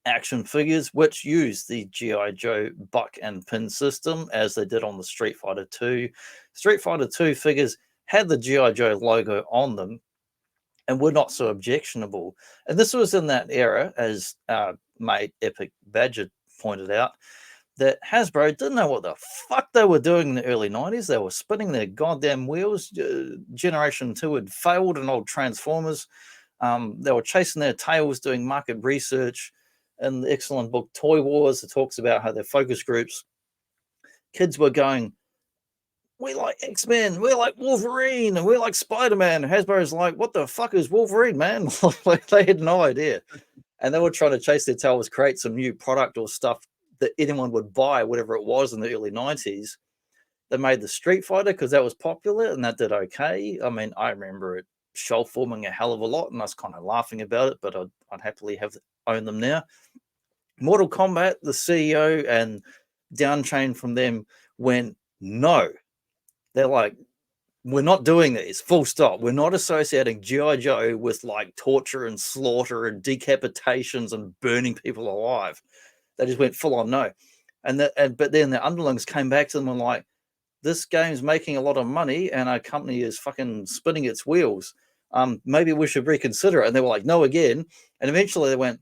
action figures, which used the G.I. Joe buck and pin system as they did on the Street Fighter 2. Street Fighter 2 figures had the G.I. Joe logo on them and were not so objectionable. And this was in that era, as mate Epic Badger pointed out, that Hasbro didn't know what the fuck they were doing in the early 90s. They were spinning their goddamn wheels. Generation 2 had failed in old Transformers. They were chasing their tails doing market research. in the excellent book Toy Wars. It talks about how their focus groups, kids were going, we like X-Men, we're like Wolverine, and we're like Spider-Man. Hasbro's like, what the fuck is Wolverine, man? Like, they had no idea. And they were trying to chase their tails, create some new product or stuff that anyone would buy, whatever it was in the early 90s. They made the Street Fighter because that was popular and that did okay. I mean, I remember it shelf forming a hell of a lot and I was kind of laughing about it, but I'd happily own them now. Mortal Kombat, the CEO and downchain from them went, no. They're like, we're not doing these, full stop. We're not associating G.I. Joe with like torture and slaughter and decapitations and burning people alive. They just went full on no. But then the underlings came back to them and like, this game's making a lot of money and our company is fucking spinning its wheels. Maybe we should reconsider it. And they were like, no, again. And eventually they went,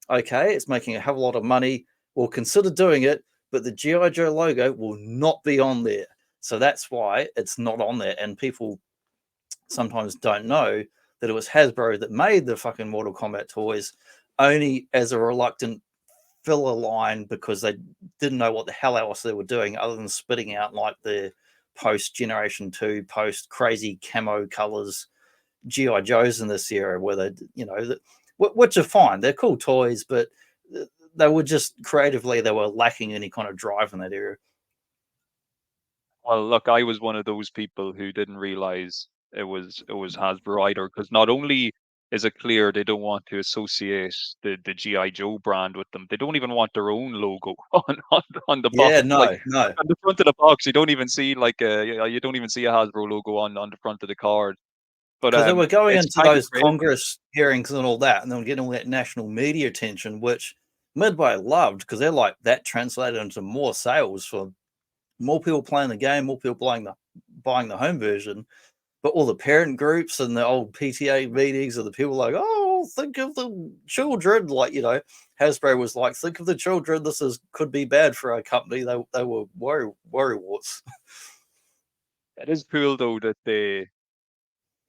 okay, it's making a hell of a lot of money. We'll consider doing it, but the G.I. Joe logo will not be on there. So that's why it's not on there. And people sometimes don't know that it was Hasbro that made the fucking Mortal Kombat toys only as a reluctant filler line because they didn't know what the hell else they were doing other than spitting out like the post Generation 2, post crazy camo colors G.I. Joes in this era where they, which are fine. They're cool toys, but they were just creatively, they were lacking any kind of drive in that era. Well, look, I was one of those people who didn't realize it was Hasbro either, because not only is it clear they don't want to associate the GI Joe brand with them, they don't even want their own logo on the box. Yeah, Like no. on the front of the box, you don't even see you don't even see a Hasbro logo on the front of the card. But Because they were going it's into kind of those crazy. Congress hearings and all that, and they were getting all that national media attention, which Midway loved because they're like, that translated into more sales for more people playing the game, more people buying the home version. But all the parent groups and the old PTA meetings and the people like, oh, think of the children. Like, Hasbro was like, think of the children. This could be bad for our company. They were worrywarts. It is cool though that they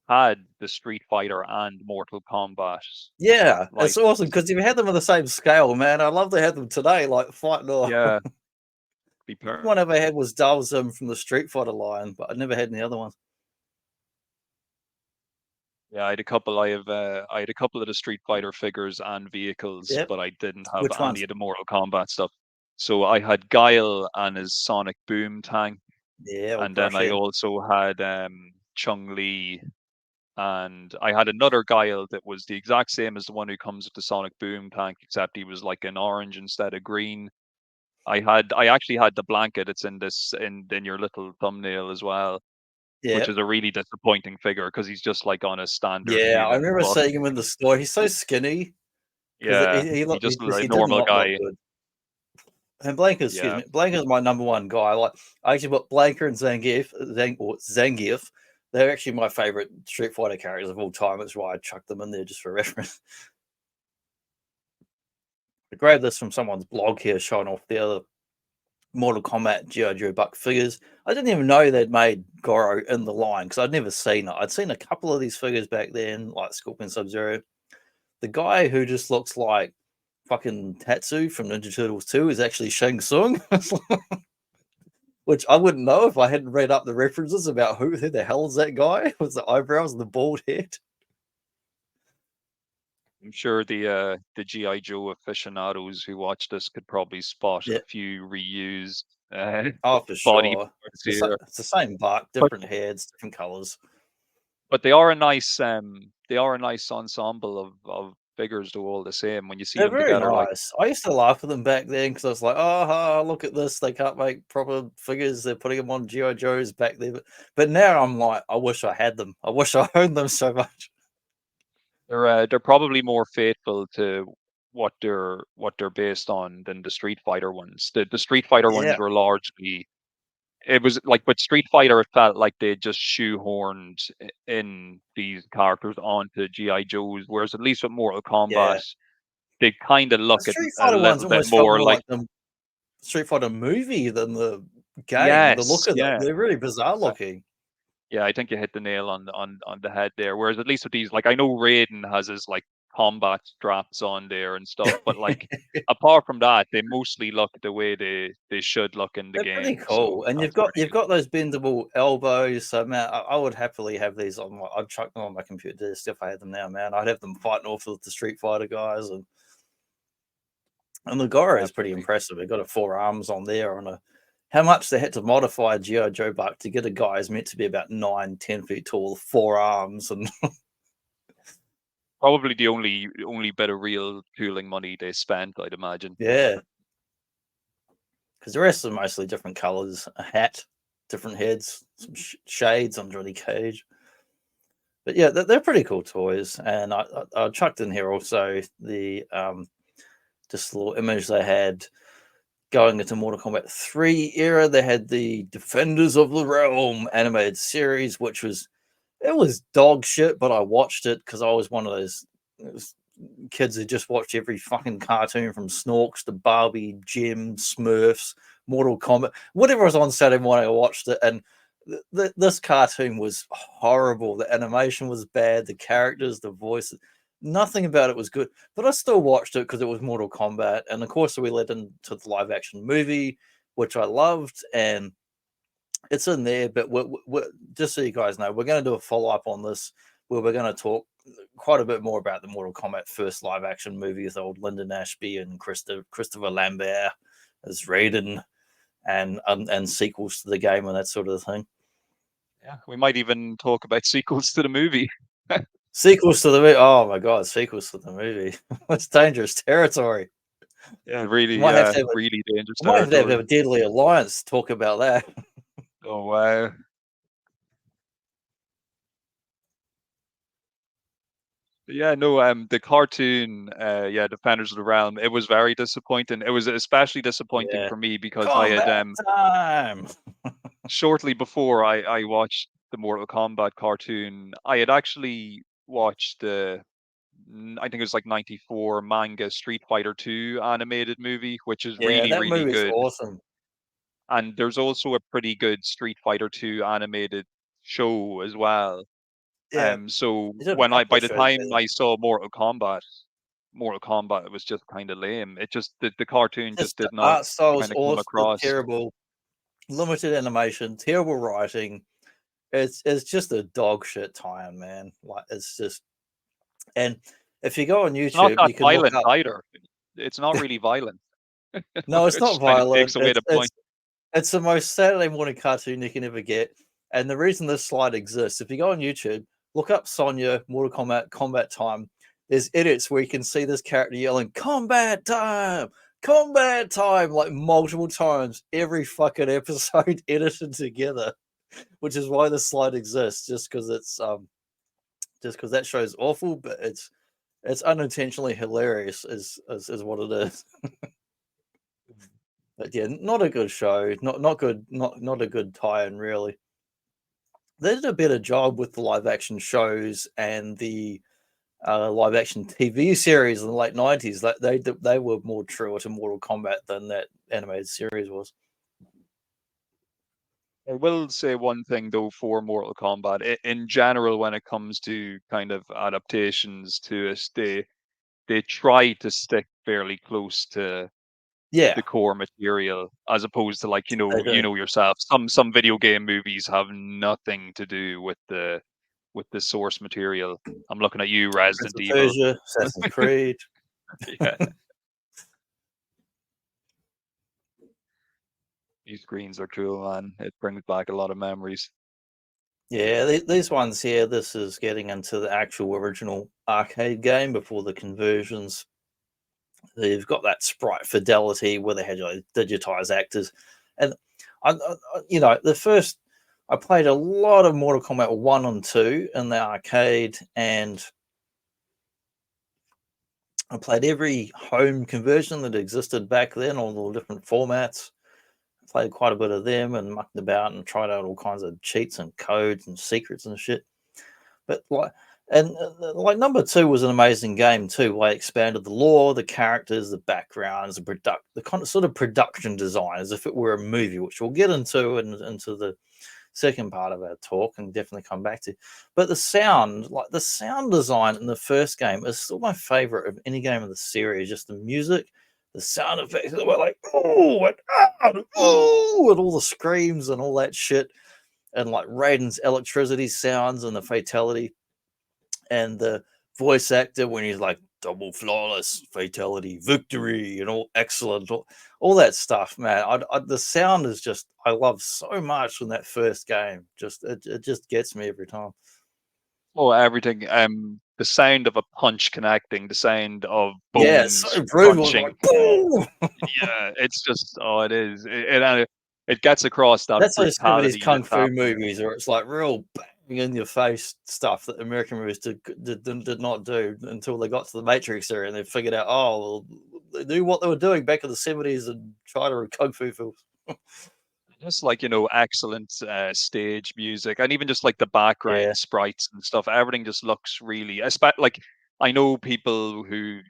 had the Street Fighter and Mortal Kombat. Yeah, it's Like, awesome because if you had them on the same scale, man, I'd love to have them today, like fighting off. yeah, be One I ever had was Dalsum from the Street Fighter line, but I never had any other ones. Yeah, I had a couple. I had a couple of the Street Fighter figures and vehicles, Yep. but I didn't have Which any ones? of the Mortal Kombat stuff. So I had Guile and his Sonic Boom tank, Yeah, or and then I Brushhead. also had Chung Li, and I had another Guile that was the exact same as the one who comes with the Sonic Boom tank, except he was like an orange instead of green. I actually had the blanket. It's in your little thumbnail as well, Yeah. which is a really disappointing figure because he's just like on a standard Yeah, I human remember buff. seeing him in the store. He's so skinny because Yeah, he he looked just a he did normal not look guy. good. And Blanca, excuse Yeah, me, Blanca's my number one guy. Like I actually put Blanca and Zangief. They're actually my favorite Street Fighter characters of all time. That's why I chucked them in there just for reference. I grabbed this from someone's blog here, showing off the other Mortal Kombat G.I. Joe Buck figures. I didn't even know they'd made Goro in the line because I'd never seen it. I'd seen a couple of these figures back then, like Scorpion Sub-Zero. The guy who just looks like fucking Tatsu from Ninja Turtles 2 is actually Shang Tsung, which I wouldn't know if I hadn't read up the references about who the hell is that guy with the eyebrows and the bald head. I'm sure the GI Joe aficionados who watch this could probably spot Yeah, a few reused oh for body sure. parts here, It's the same buck, but different heads, different colors. they are a nice ensemble of figures. They're all the same when you see They're them very together. Like, nice. I used to laugh at them back then because I was like, oh, look at this. They can't make proper figures. They're putting them on G.I. Joes back there. But now I'm like, I wish I had them. I wish I owned them so much. they're probably more faithful to what they're based on than the Street Fighter ones. The Street Fighter ones Yeah, were largely, it was like with Street Fighter, it felt like they just shoehorned in these characters onto GI Joes, whereas at least with Mortal yeah. Kombat, they kind of The look Street a Fighter ones little bit almost felt more more like, like the Street Fighter movie than the game. The look yes, of them, yeah, they're really bizarre exactly. looking. Yeah, I think you hit the nail on the head there. Whereas at least with these, like I know Raiden has his like combat straps on there and stuff. But like apart from that, they mostly look the way they should look in the They're pretty game. So cool, and that's pretty you've cool. got those bendable elbows. So man, I would happily have these on my. I'd chuck them on my computer desk if I had them now, man. I'd have them fighting off with the Street Fighter guys, and the Goro is pretty Definitely. impressive. They got a 4 arms on there, and a how much they had to modify G.I. Joe Buck to get a guy who's meant to be about 9, 10 feet tall, 4 arms, and Probably the only bit of real tooling money they spent, I'd imagine. yeah, because the rest are mostly different colors, a hat, different heads, some shades on Johnny Cage. But yeah, they're pretty cool toys, and I chucked in here also the just a little image they had going into Mortal Kombat 3 era. They had the Defenders of the Realm animated series, which was it was dog shit, but I watched it because I was one of those kids who just watched every fucking cartoon from Snorks to Barbie, Jim, Smurfs, Mortal Kombat, whatever was on Saturday morning. I watched it, and this cartoon was horrible. The animation was bad, the characters, the voices, nothing about it was good. But I still watched it because it was Mortal Kombat, and of course we led into the live action movie, which I loved, and it's in there. But just so you guys know, we're going to do a follow up on this where we're going to talk quite a bit more about the Mortal Kombat first live action movie with old Lyndon Ashby and Christopher Lambert as Raiden, and sequels to the game and that sort of thing. Yeah, we might even talk about sequels to the movie. Sequels to the movie. Oh my god, sequels to the movie. That's dangerous territory. Yeah, really, Might have to have a, really dangerous might have to have territory. a Deadly Alliance talk about that. Oh wow. Yeah, no, the cartoon, yeah, Defenders of the Realm, it was very disappointing. It was especially disappointing Yeah. for me because I had Combat time. shortly before I watched the Mortal Kombat cartoon, I had actually watched the I think it was like 94 manga Street Fighter 2 animated movie, which is Yeah, really, that really movie's good. awesome. And there's also a pretty good Street Fighter 2 animated show as well. Yeah. So They did a when I couple by of the shows time together. I saw Mortal Kombat was just kind of lame. It just the cartoon just Just the did not art style is kind of come awesome, across. terrible, limited animation, terrible writing. It's just a dog shit time, man. Like it's just and if you go on It's not YouTube, that you can look violent up. either. It's not really violent, No, it's not which kind of violent. takes away the point. It's the most Saturday morning cartoon you can ever get. And the reason this slide exists, if you go on YouTube, look up Sonya, Mortal Kombat, Combat Time, there's edits where you can see this character yelling, Combat Time, like multiple times, every fucking episode edited together, which is why this slide exists, just because just because that show's awful, but it's unintentionally hilarious, is what it is. But yeah, not a good show. Not good. Not a good tie-in really. They did a better job with the live action shows and the live action TV series in the late 90s. They were more true to Mortal Kombat than that animated series was. I will say one thing though for Mortal Kombat, in general, when it comes to kind of adaptations to it, they try to stick fairly close to Yeah, the core material, as opposed to like they you do. know yourself. Some video game movies have nothing to do with the source material. I'm looking at you, Prince Resident of Evil. Persia, Assassin's Creed. Yeah, these screens are cool, man. It brings back a lot of memories. Yeah, these ones here. This is getting into the actual original arcade game before the conversions. They've got that sprite fidelity where they had like, digitized actors, and the first I played a lot of Mortal Kombat 1 and 2 in the arcade, and I played every home conversion that existed back then, all the different formats. I played quite a bit of them and mucked about and tried out all kinds of cheats and codes and secrets and shit. But like number 2 was an amazing game too. I expanded the lore, the characters, the backgrounds, the kind of sort of production design as if it were a movie, which we'll get into and into the second part of our talk and definitely come back to. But the sound, like the sound design in the first game, is still my favorite of any game of the series. Just the music, the sound effects, they were like oh and oh, and all the screams and all that shit, and like Raiden's electricity sounds and the fatality, and the voice actor when he's like double flawless fatality victory and all excellent, all that stuff, man. The sound is just I love so much in that first game. Just it just gets me every time. Oh, everything. The sound of a punch connecting, the sound of Yeah, it's bones so brutal. It's crunching. like boom. Yeah, it's just it is. It gets across that That's those 70s brutality kung that's fu happening. movies where it's like real bang in your face stuff that American movies did not do until they got to the Matrix era and they figured out, oh, well, they knew what they were doing back in the 70s and China and kung fu films. Just like, excellent stage music, and even just like the Yeah. background sprites and stuff. Everything just looks really, like I know people who,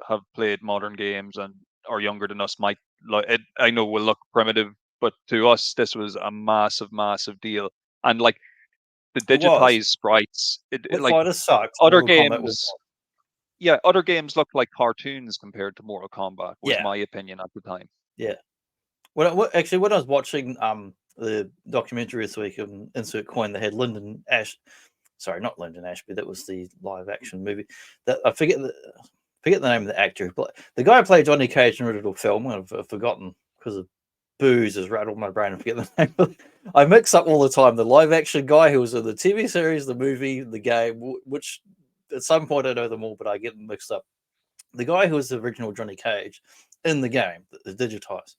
have played modern games and are younger than us might like it. I know will look primitive, but to us, this was a massive, massive deal. And like the It was. digitized sprites, Street like Fighter sucks. other Mortal Kombat was games, yeah, other games look like cartoons compared to Mortal Kombat, was yeah, my opinion at the time. yeah. Actually, when I was watching the documentary this week of Insert Coin, they had Lyndon Ash. Sorry, not Lyndon Ashby. That was the live action movie. That I forget the name of the actor. But the guy who played Johnny Cage in the original film, I've forgotten because of booze has rattled my brain. I forget the name. I mix up all the time. The live action guy who was in the TV series, the movie, the game, which at some point I know them all, but I get them mixed up. The guy who was the original Johnny Cage in the game, the digitized.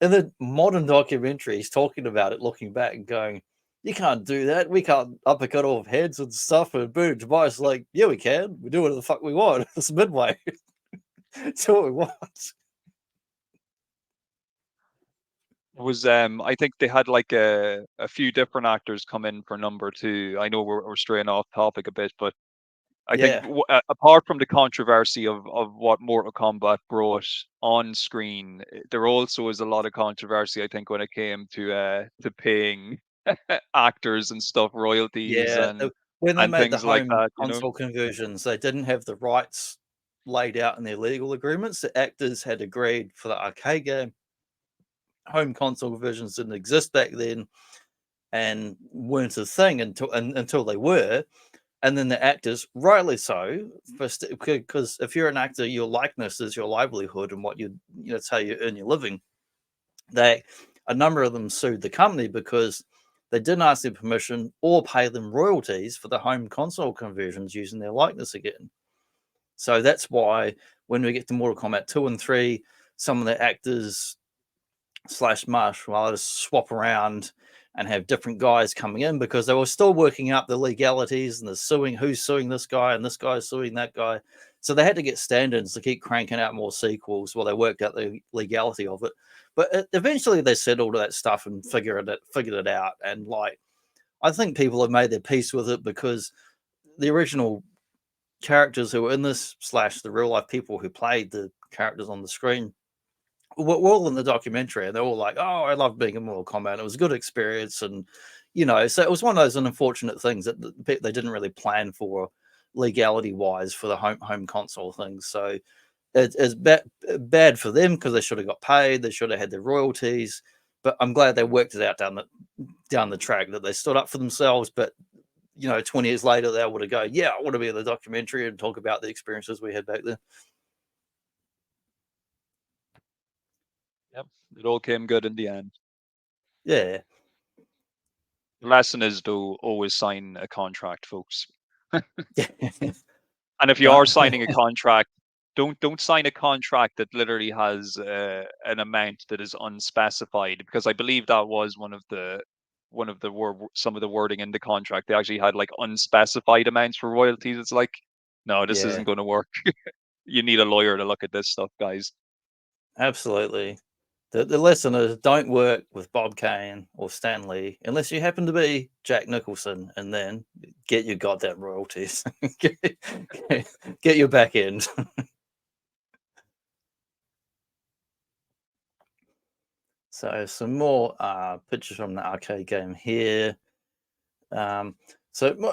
In the modern documentary, he's talking about it, looking back and going, "You can't do that. We can't uppercut off heads and stuff." And boom, Tobias is like, "Yeah, we can. We do whatever the fuck we want. It's Midway. It's what we want." Was I think they had like a few different actors come in for number two. I know we're straying off topic a bit, but I think Yeah, apart from the controversy of what Mortal Kombat brought on screen, there also is a lot of controversy. I think when it came to paying actors and stuff royalties yeah. When they and made the things like home that. console conversions, they didn't have the rights laid out in their legal agreements. The actors had agreed for the arcade game. Home console versions didn't exist back then and weren't a thing until they were. And then the actors, rightly so, because if you're an actor, your likeness is your livelihood and what that's how you earn your living. A number of them sued the company because they didn't ask their permission or pay them royalties for the home console conversions using their likeness again. So that's why when we get to Mortal Kombat 2 and 3, some of the actors slash martial artists swap around and have different guys coming in because they were still working out the legalities and the suing, who's suing this guy and this guy's suing that guy. So they had to get standards to keep cranking out more sequels while they worked out the legality of it. But eventually they settled that stuff and figured it out. And like, I think people have made their peace with it because the original characters who were in this slash the real life people who played the characters on the screen we're all in the documentary, and they're all like, "Oh, I love being in Mortal Kombat. It was a good experience," and so it was one of those unfortunate things that they didn't really plan for legality wise for the home console things. So it's bad for them because they should have got paid. They should have had their royalties. But I'm glad they worked it out down the track that they stood up for themselves. But 20 years later, they were to go, "Yeah, I want to be in the documentary and talk about the experiences we had back then." Yep, it all came good in the end. Yeah. The lesson is to always sign a contract, folks. And if you are Don't. signing a contract, don't sign a contract that literally has an amount that is unspecified, because I believe that was some of the wording in the contract. They actually had like unspecified amounts for royalties. It's like, no, this Yeah. isn't going to work. You need a lawyer to look at this stuff, guys. Absolutely. The lesson is don't work with Bob Kane or Stan Lee unless you happen to be Jack Nicholson, and then get your goddamn royalties. get your back end. So some more pictures from the arcade game here. So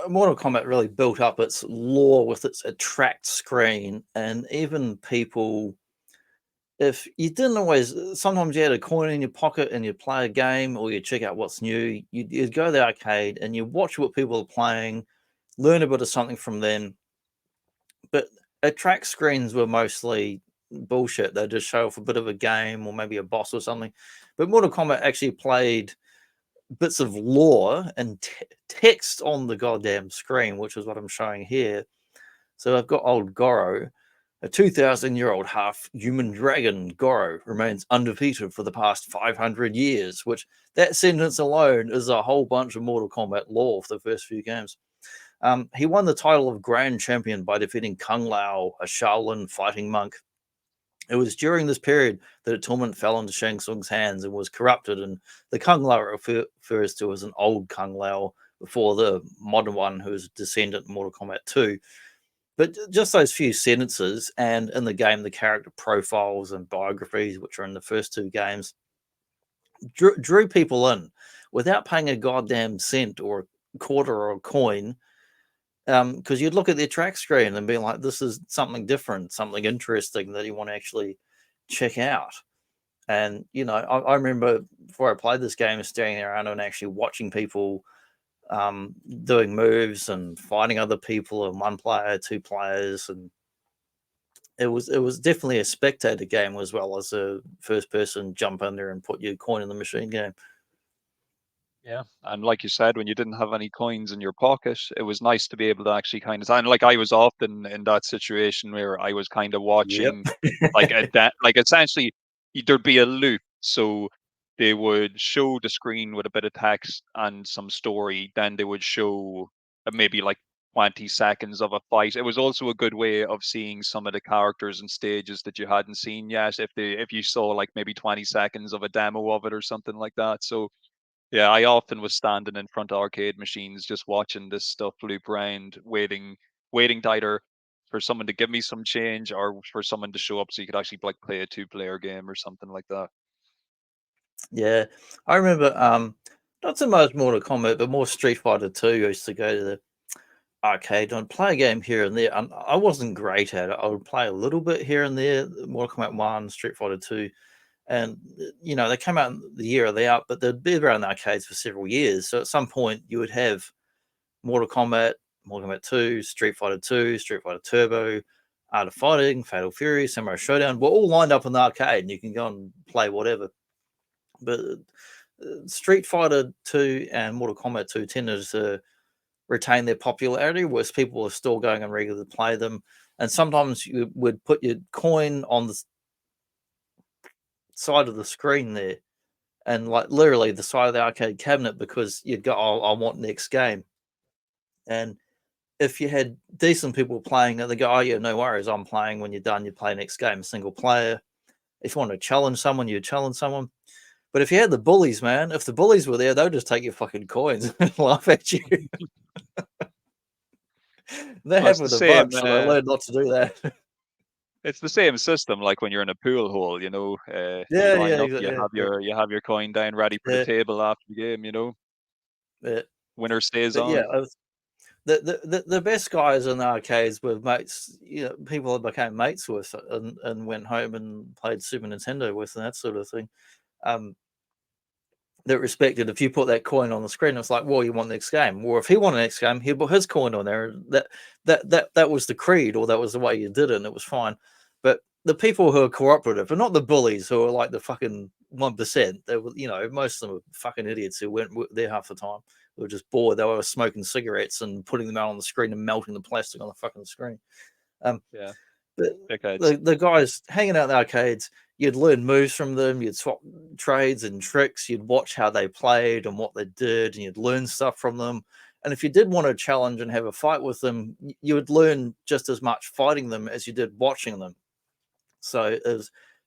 Mortal Kombat really built up its lore with its attract screen, and even people, if you didn't always, sometimes you had a coin in your pocket and you'd play a game or you'd check out what's new, you'd go to the arcade and you watch what people are playing, learn a bit of something from them. But attract screens were mostly bullshit. They just show off a bit of a game or maybe a boss or something. But Mortal Kombat actually played bits of lore and text on the goddamn screen, which is what I'm showing here. So I've got old Goro, a 2,000-year-old half-human dragon. Goro remains undefeated for the past 500 years, which that sentence alone is a whole bunch of Mortal Kombat lore for the first few games. He won the title of Grand Champion by defeating Kung Lao, a Shaolin fighting monk. It was during this period that a tournament fell into Shang Tsung's hands and was corrupted, and the Kung Lao refers to as an old Kung Lao before the modern one, who is a descendant in Mortal Kombat 2. But just those few sentences, and in the game, the character profiles and biographies, which are in the first two games, drew people in without paying a goddamn cent or a quarter or a coin. Because you'd look at the track screen and be like, this is something different, something interesting that you want to actually check out. And, you know, I remember before I played this game, standing around and actually watching people doing moves and fighting other people in one player, two players. And it was definitely a spectator game as well as a first person jump in there and put your coin in the machine game. Yeah, and like you said, when you didn't have any coins in your pocket, it was nice to be able to actually kind of, and like I was often in that situation where I was kind of Yep. watching like like essentially there'd be a loop. So they would show the screen with a bit of text and some story, then they would show maybe like 20 seconds of a fight. It was also a good way of seeing some of the characters and stages that you hadn't seen yet. If you saw like maybe 20 seconds of a demo of it or something like that. So yeah, I often was standing in front of arcade machines just watching this stuff loop around, waiting to either for someone to give me some change or for someone to show up so you could actually like play a two-player game or something like that. Yeah. I remember not so much Mortal Kombat, but more Street Fighter 2. I used to go to the arcade and play a game here and there. I wasn't great at it. I would play a little bit here and there, Mortal Kombat 1, Street Fighter 2. And, you know, they came out the year of the out, but they'd be around the arcades for several years. So at some point, you would have Mortal Kombat, Mortal Kombat 2, Street Fighter 2, Street Fighter Turbo, Art of Fighting, Fatal Fury, Samurai Showdown. We're all lined up in the arcade and you can go and play whatever. But Street Fighter 2 and Mortal Kombat 2 tended to retain their popularity, whereas people are still going and regularly play them. And sometimes you would put your coin on the side of the screen there, and like literally the side of the arcade cabinet, because you'd go, oh, I want next game. And if you had decent people playing it, they go, oh yeah, no worries, I'm playing. When you're done, you play next game, single player. If you want to challenge someone, you challenge someone. But if you had the bullies, man, if the bullies were there, they'll just take your fucking coins and laugh at you. That Well, it's the happened a same. bunch, so I learned not to do that. It's the same system like when you're in a pool hole. You Yeah, yeah, line up, exactly. Yeah, you have your coin down ready for the yeah, table after the game. yeah. Winner stays But yeah, on. the best guys in the arcades were mates, you know, people that became mates with and went home and played Super Nintendo with and that sort of thing. Um, that respected if you put that coin on the screen, it's like, well, you want the next game. Or if he wanted the next game, he put his coin on there. That was the creed, or that was the way you did it, and it was fine. But the people who are cooperative are not the bullies who are like the fucking 1%. They were, you know, most of them were fucking idiots who weren't there half the time. They were just bored. They were smoking cigarettes and putting them out on the screen and melting the plastic on the fucking screen. Um, Yeah, the, dickheads. the guys hanging out in the arcades, you'd learn moves from them, you'd swap trades and tricks, you'd watch how they played and what they did, and you'd learn stuff from them. And if you did want to challenge and have a fight with them, you would learn just as much fighting them as you did watching them. So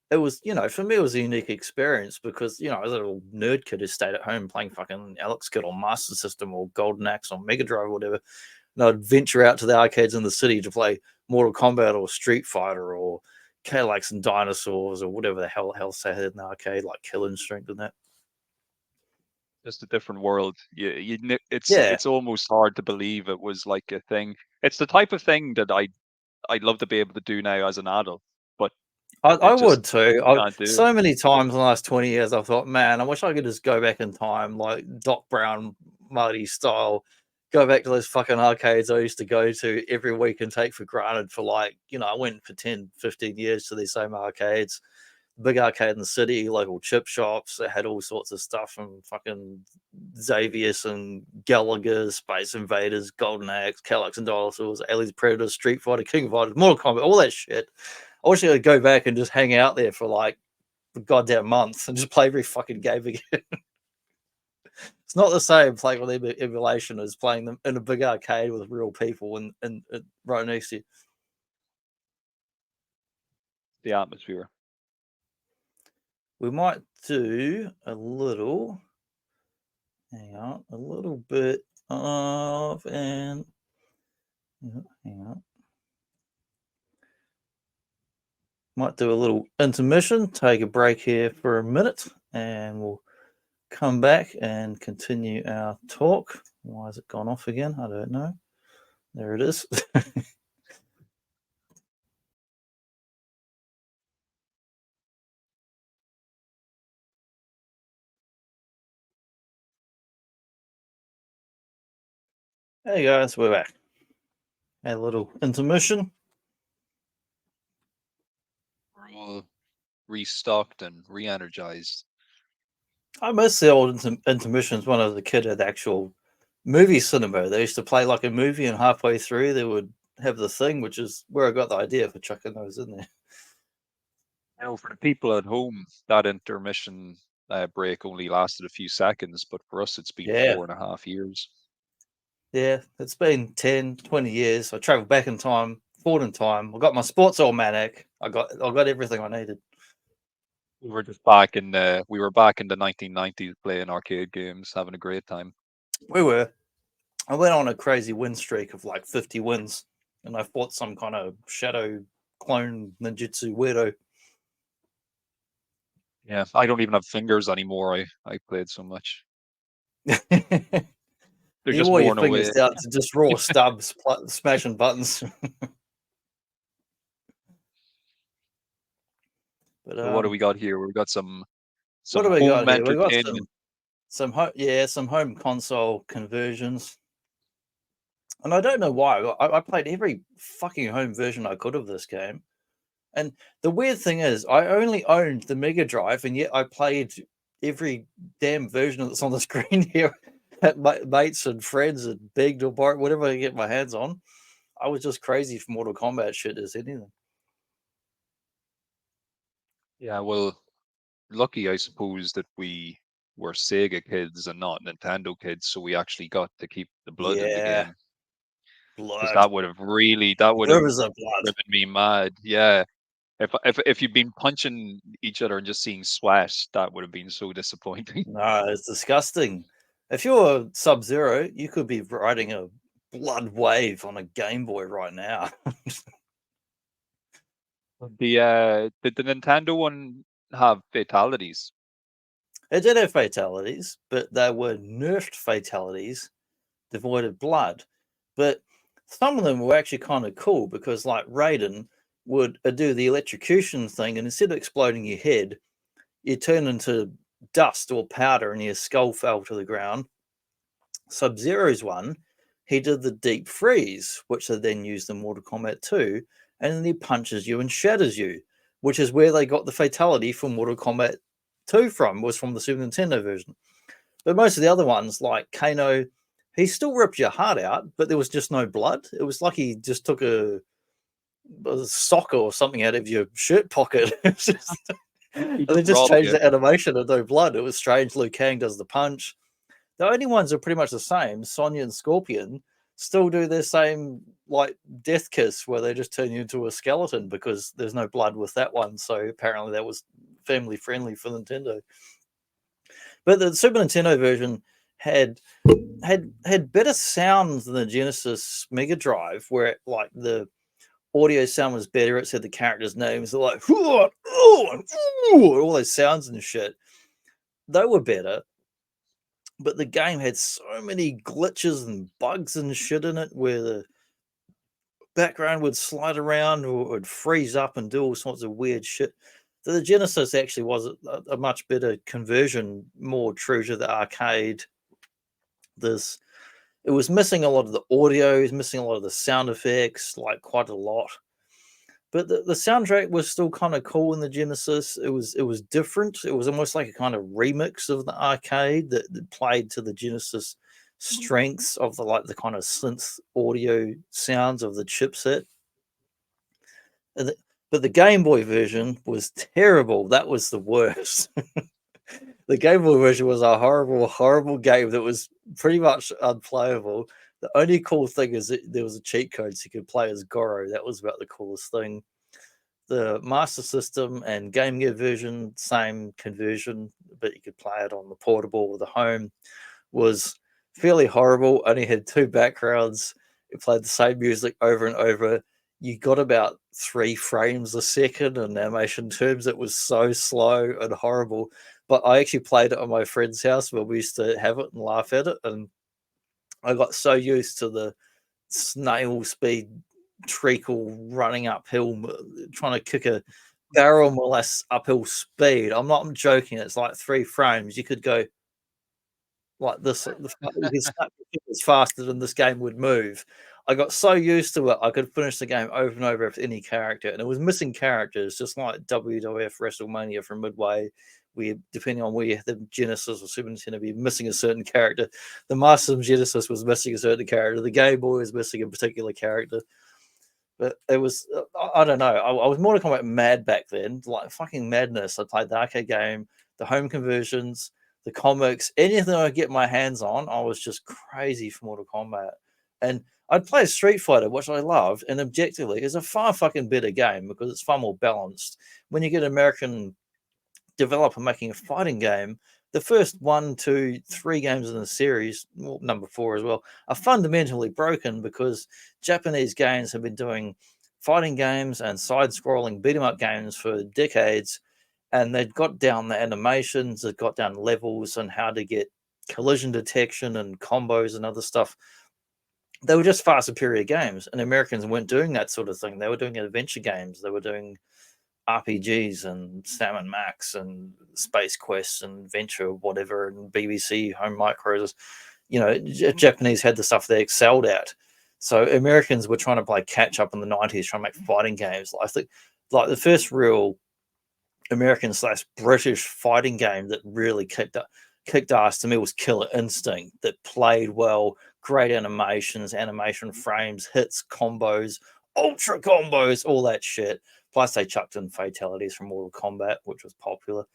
it was, you know, for me, it was a unique experience because, you know, as a little nerd kid who stayed at home playing fucking Alex Kidd on Master System or Golden Axe on Mega Drive or whatever, and I'd venture out to the arcades in the city to play Mortal Kombat or Street Fighter or Cadillacs and Dinosaurs or whatever the hell else they had in the arcade, like Kill Instinct and that. Just a different world. It's Yeah, it's almost hard to believe it was like a thing. It's the type of thing that I'd love to be able to do now as an adult, but I it just would too. can't do it. So many times in the last 20 years, I've thought, man, I wish I could just go back in time, like Doc Brown, Marty style, go back to those fucking arcades I used to go to every week and take for granted for like, I went for 10, 15 years to these same arcades. Big arcade in the city, local chip shops that had all sorts of stuff from fucking Xavier's and Gallagher, Space Invaders, Golden Axe, Cadillacs and Dinosaurs, Aliens, Predators, Street Fighter, King of Fighters, Mortal Kombat, all that shit. I wish I could go back and just hang out there for like a goddamn month and just play every fucking game again. It's not the same playing with emulation as playing them in a big arcade with real people and right next to you. The atmosphere. We might do a little bit of an hang on. Might do a little intermission, take a break here for a minute, and we'll come back and continue our talk. Why has it gone off again? I don't know. There it is. Hey guys, we're back. A little intermission. We're all restocked and re-energized. I miss the old intermissions when I was a kid at the actual movie cinema. They used to play like a movie, and halfway through they would have the thing, which is where I got the idea for chucking those in there. For the people at home, that intermission break only lasted a few seconds, but for us, it's been Yeah. 4.5 years. Yeah, it's been 10, 20 years. I traveled back in time, forward in time. I got my sports almanac. I got everything I needed. We were back in the 1990s playing arcade games, having a great time. We were. I went on a crazy win streak of like 50 wins, and I fought some kind of shadow clone ninjutsu weirdo. Yeah, I don't even have fingers anymore. I played so much. They're You just wore your worn away. fingers down to just raw stubs, smashing buttons. But So what do we got here? We've got some what do we home got here? We got entertainment. some home console conversions. And I don't know why. I played every fucking home version I could of this game. And the weird thing is, I only owned the Mega Drive, and yet I played every damn version that's on the screen here at mates and friends and begged or borrowed whatever I could get my hands on. I was just crazy for Mortal Kombat shit as anything. Yeah, well, lucky I suppose that we were Sega kids and not Nintendo kids, so we actually got to keep the blood in the Yeah, game. Because blood, that would have rivers of blood. driven me mad. Yeah. If you've been punching each other and just seeing sweat, that would have been so disappointing. No, it's disgusting. If you're Sub-Zero, you could be riding a blood wave on a Game Boy right now. Did the Nintendo one have fatalities? It did have fatalities, but they were nerfed fatalities, devoid of blood. But some of them were actually kind of cool because, like, Raiden would do the electrocution thing, and instead of exploding your head, you turn into dust or powder and your skull fell to the ground. Sub-Zero's one, he did the deep freeze, which they then used in Mortal Kombat 2, and then he punches you and shatters you, which is where they got the fatality from Mortal Kombat 2 from, was from the Super Nintendo version. But most of the other ones, like Kano, he still ripped your heart out, but there was just no blood. It was like he just took a sock or something out of your shirt pocket. And they just robbed changed you. the animation of no blood. It was strange. Liu Kang does the punch. The only ones are pretty much the same. Sonya and Scorpion still do their same like death kiss where they just turn you into a skeleton because there's no blood with that one. So apparently that was family friendly for Nintendo. But the Super Nintendo version had better sounds than the Genesis Mega Drive, where like the audio sound was better. It said the characters' names. They're like, all those sounds and shit. They were better. But the game had so many glitches and bugs and shit in it where the background would slide around or would freeze up and do all sorts of weird shit. So the Genesis actually was a much better conversion, more true to the arcade. It was missing a lot of the audio, it was missing a lot of the sound effects, like quite a lot. But the soundtrack was still kind of cool in the Genesis. It was different. It was almost like a kind of remix of the arcade that played to the Genesis strengths of the kind of synth audio sounds of the chipset. But the Game Boy version was terrible. That was the worst. The Game Boy version was a horrible, horrible game that was pretty much unplayable. The only cool thing is that there was a cheat code so you could play as Goro. That was about the coolest thing. The Master System and Game Gear version, same conversion, but you could play it on the portable or the home, was fairly horrible. Only had 2 backgrounds. It played the same music over and over. You got about 3 frames a second in animation terms. It was so slow and horrible. But I actually played it on my friend's house where we used to have it and laugh at it. And I got so used to the snail speed treacle running uphill, trying to kick a barrel more or less uphill speed. I'm not joking. It's like 3 frames. You could go like this. You could snap your fingers faster than this game would move. I got so used to it, I could finish the game over and over with any character, and it was missing characters, just like WWF WrestleMania from Midway, where depending on where you have the Genesis or Super Nintendo, be missing a certain character. The Master System Genesis was missing a certain character. The Game Boy was missing a particular character. But it was, I don't know. I was Mortal Kombat mad back then, like fucking madness. I played the arcade game, the home conversions, the comics, anything I could get my hands on. I was just crazy for Mortal Kombat. And I'd play Street Fighter, which I loved, and objectively is a far fucking better game because it's far more balanced. When you get an American developer making a fighting game, the first 1, 2, 3 games in the series, well, number 4 as well, are fundamentally broken because Japanese games have been doing fighting games and side-scrolling beat 'em up games for decades, and they've got down the animations, they've got down levels and how to get collision detection and combos and other stuff. They were just far superior games, and Americans weren't doing that sort of thing. They were doing adventure games. They were doing RPGs and Sam & Max and Space Quest and Venture, whatever, and BBC Home Micros. You know, Japanese had the stuff they excelled at. So Americans were trying to play catch up in the 90s, trying to make fighting games. I think like the first real American/British fighting game that really kicked ass to me was Killer Instinct, that played well, great animations, animation frames, hits, combos, ultra combos, all that shit. Plus, they chucked in fatalities from Mortal Kombat, which was popular.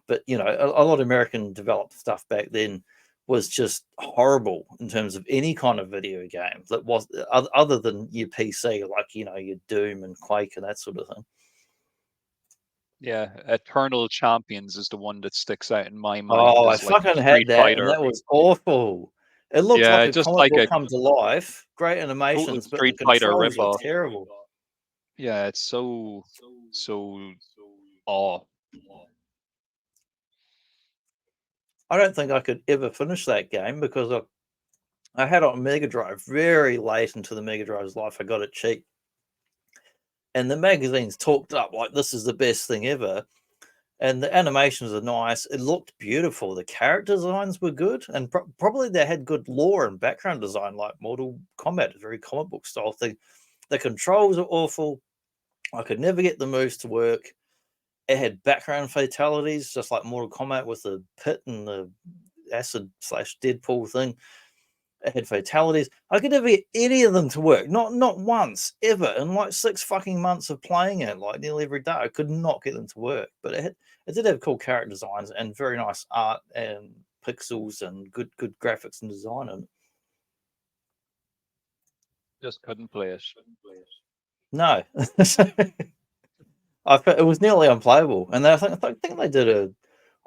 But you know, a lot of American developed stuff back then was just horrible in terms of any kind of video game that was other than your PC, like you know, your Doom and Quake and that sort of thing. Yeah, Eternal Champions is the one that sticks out in my mind Oh, I as like fucking had Street that, and Fighter. that was awful. It looked like Yeah, a just comic like book a come to life. Great total animations, but the Street Fighter controls were ripoff. terrible. Yeah, it's so awe. I don't think I could ever finish that game because I had it on Mega Drive very late into the Mega Drive's life. I got it cheap. And the magazines talked up like this is the best thing ever. And the animations are nice. It looked beautiful. The character designs were good. And probably they had good lore and background design like Mortal Kombat, a very comic book style thing. The controls are awful. I could never get the moves to work. It had background fatalities, just like Mortal Kombat with the pit and the acid/Deadpool thing. It had fatalities. I could never get any of them to work. Not once, ever. In like 6 fucking months of playing it, like nearly every day, I could not get them to work. But it did have cool character designs and very nice art and pixels and good graphics and design. And Just couldn't play it. no, it was nearly unplayable. And I think they did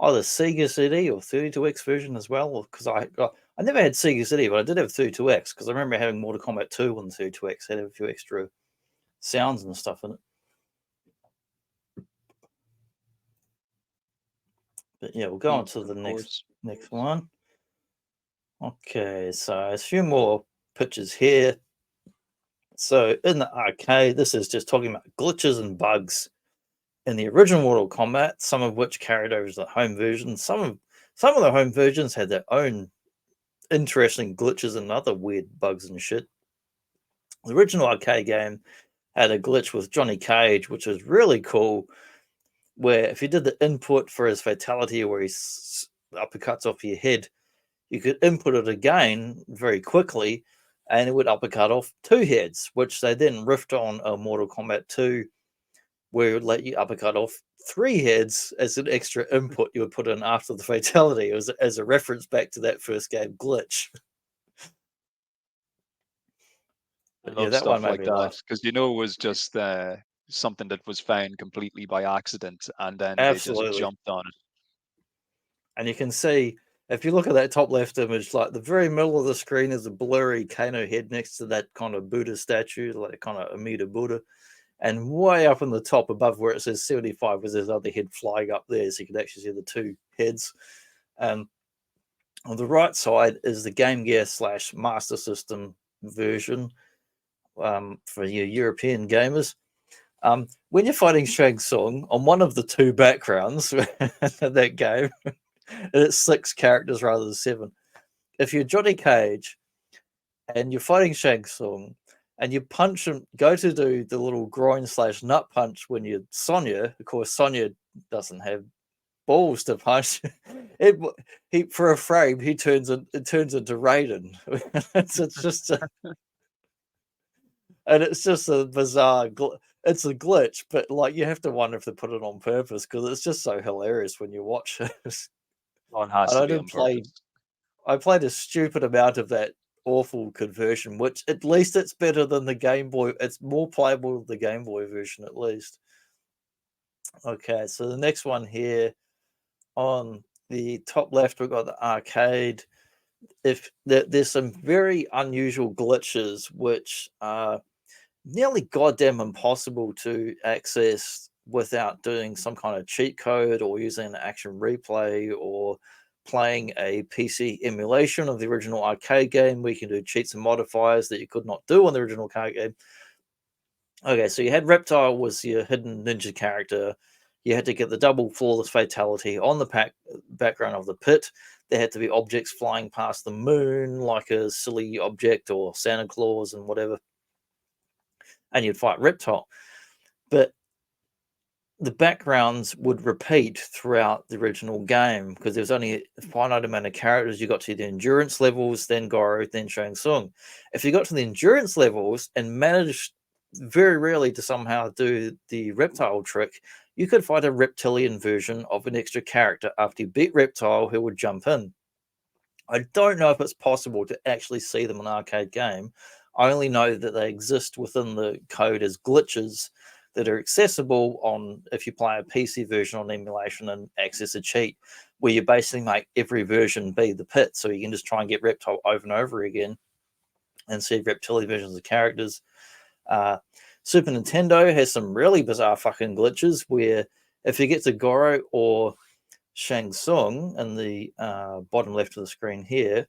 either Sega CD or 32X version as well. Because I never had Sega CD, but I did have 32X because I remember having Mortal Kombat 2 on the 32X. Had a few extra sounds and stuff in it. But yeah, we'll go on to the next one. Okay, so a few more pictures here. So in the arcade, this is just talking about glitches and bugs in the original Mortal Kombat, some of which carried over to the home version. Some of the home versions had their own interesting glitches and other weird bugs and shit. The original arcade game had a glitch with Johnny Cage, which was really cool, where if you did the input for his fatality where he uppercuts off your head, you could input it again very quickly and it would uppercut off 2 heads, which they then riffed on a Mortal Kombat 2, where it would let you uppercut off 3 heads as an extra input you would put in after the fatality. It was as a reference back to that first game glitch. I love stuff like that because it was just something that was found completely by accident, and then they just jumped on it. And you can see, if you look at that top left image, like the very middle of the screen is a blurry Kano head next to that kind of Buddha statue, like kind of Amida Buddha. And way up in the top above where it says 75 was his other head flying up there, so you could actually see the 2 heads. On the right side is the Game Gear / Master System version for your European gamers. When you're fighting Shang Tsung on one of the 2 backgrounds of that game, it's 6 characters rather than 7. If you're Johnny Cage and you're fighting Shang Tsung and you punch him, go to do the little groin / nut punch when you're Sonya, of course, Sonya doesn't have balls to punch. He for a frame, it turns into Raiden. it's just and it's just a bizarre it's a glitch, but like you have to wonder if they put it on purpose because it's just so hilarious when you watch it. One has to be on purpose. I played a stupid amount of that awful conversion, which at least it's better than the Game Boy. It's more playable than the Game Boy version, at least. Okay, so the next one here on the top left, we've got the arcade. There's some very unusual glitches which are nearly goddamn impossible to access without doing some kind of cheat code or using an action replay or playing a PC emulation of the original arcade game where you can do cheats and modifiers that you could not do on the original arcade game. Okay, so you had Reptile was your hidden ninja character. You had to get the double flawless fatality on the background of the pit. There had to be objects flying past the moon, like a silly object or Santa Claus and whatever. And you'd fight Reptile. But the backgrounds would repeat throughout the original game because there was only a finite amount of characters. You got to the endurance levels, then Goro, then Shang Tsung. If you got to the endurance levels and managed very rarely to somehow do the Reptile trick, you could fight a reptilian version of an extra character after you beat Reptile who would jump in. I don't know if it's possible to actually see them in an arcade game. I only know that they exist within the code as glitches that are accessible on if you play a PC version on emulation and access a cheat where you basically make every version be the pit, so you can just try and get Reptile over and over again and see reptilian versions of characters. Super Nintendo has some really bizarre fucking glitches where if you get to Goro or Shang Tsung in the bottom left of the screen here,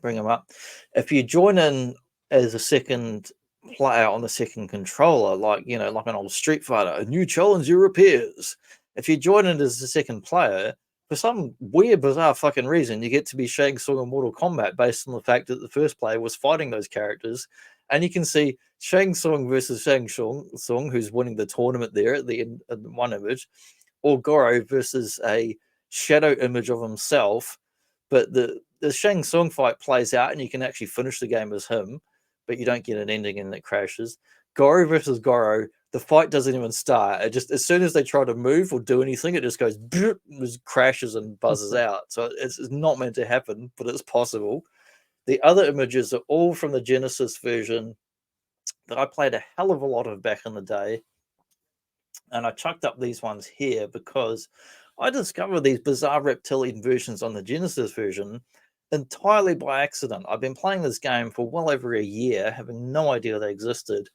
bring them up. If you join in as a second player on the second controller, like like an old Street Fighter, a new challenger appears. If you join in as a second player, for some weird, bizarre fucking reason, you get to be Shang Tsung in Mortal Kombat based on the fact that the first player was fighting those characters. And you can see Shang Tsung versus Shang Tsung, who's winning the tournament there at the end of one image, or Goro versus a shadow image of himself. But the Shang Tsung fight plays out and you can actually finish the game as him, but you don't get an ending and it crashes. Goro versus Goro, the fight doesn't even start. It just, as soon as they try to move or do anything, it just goes, just crashes and buzzes out. So it's not meant to happen, but it's possible. The other images are all from the Genesis version that I played a hell of a lot of back in the day. And I chucked up these ones here because I discovered these bizarre reptilian versions on the Genesis version entirely by accident. I've been playing this game for well over a year, having no idea they existed.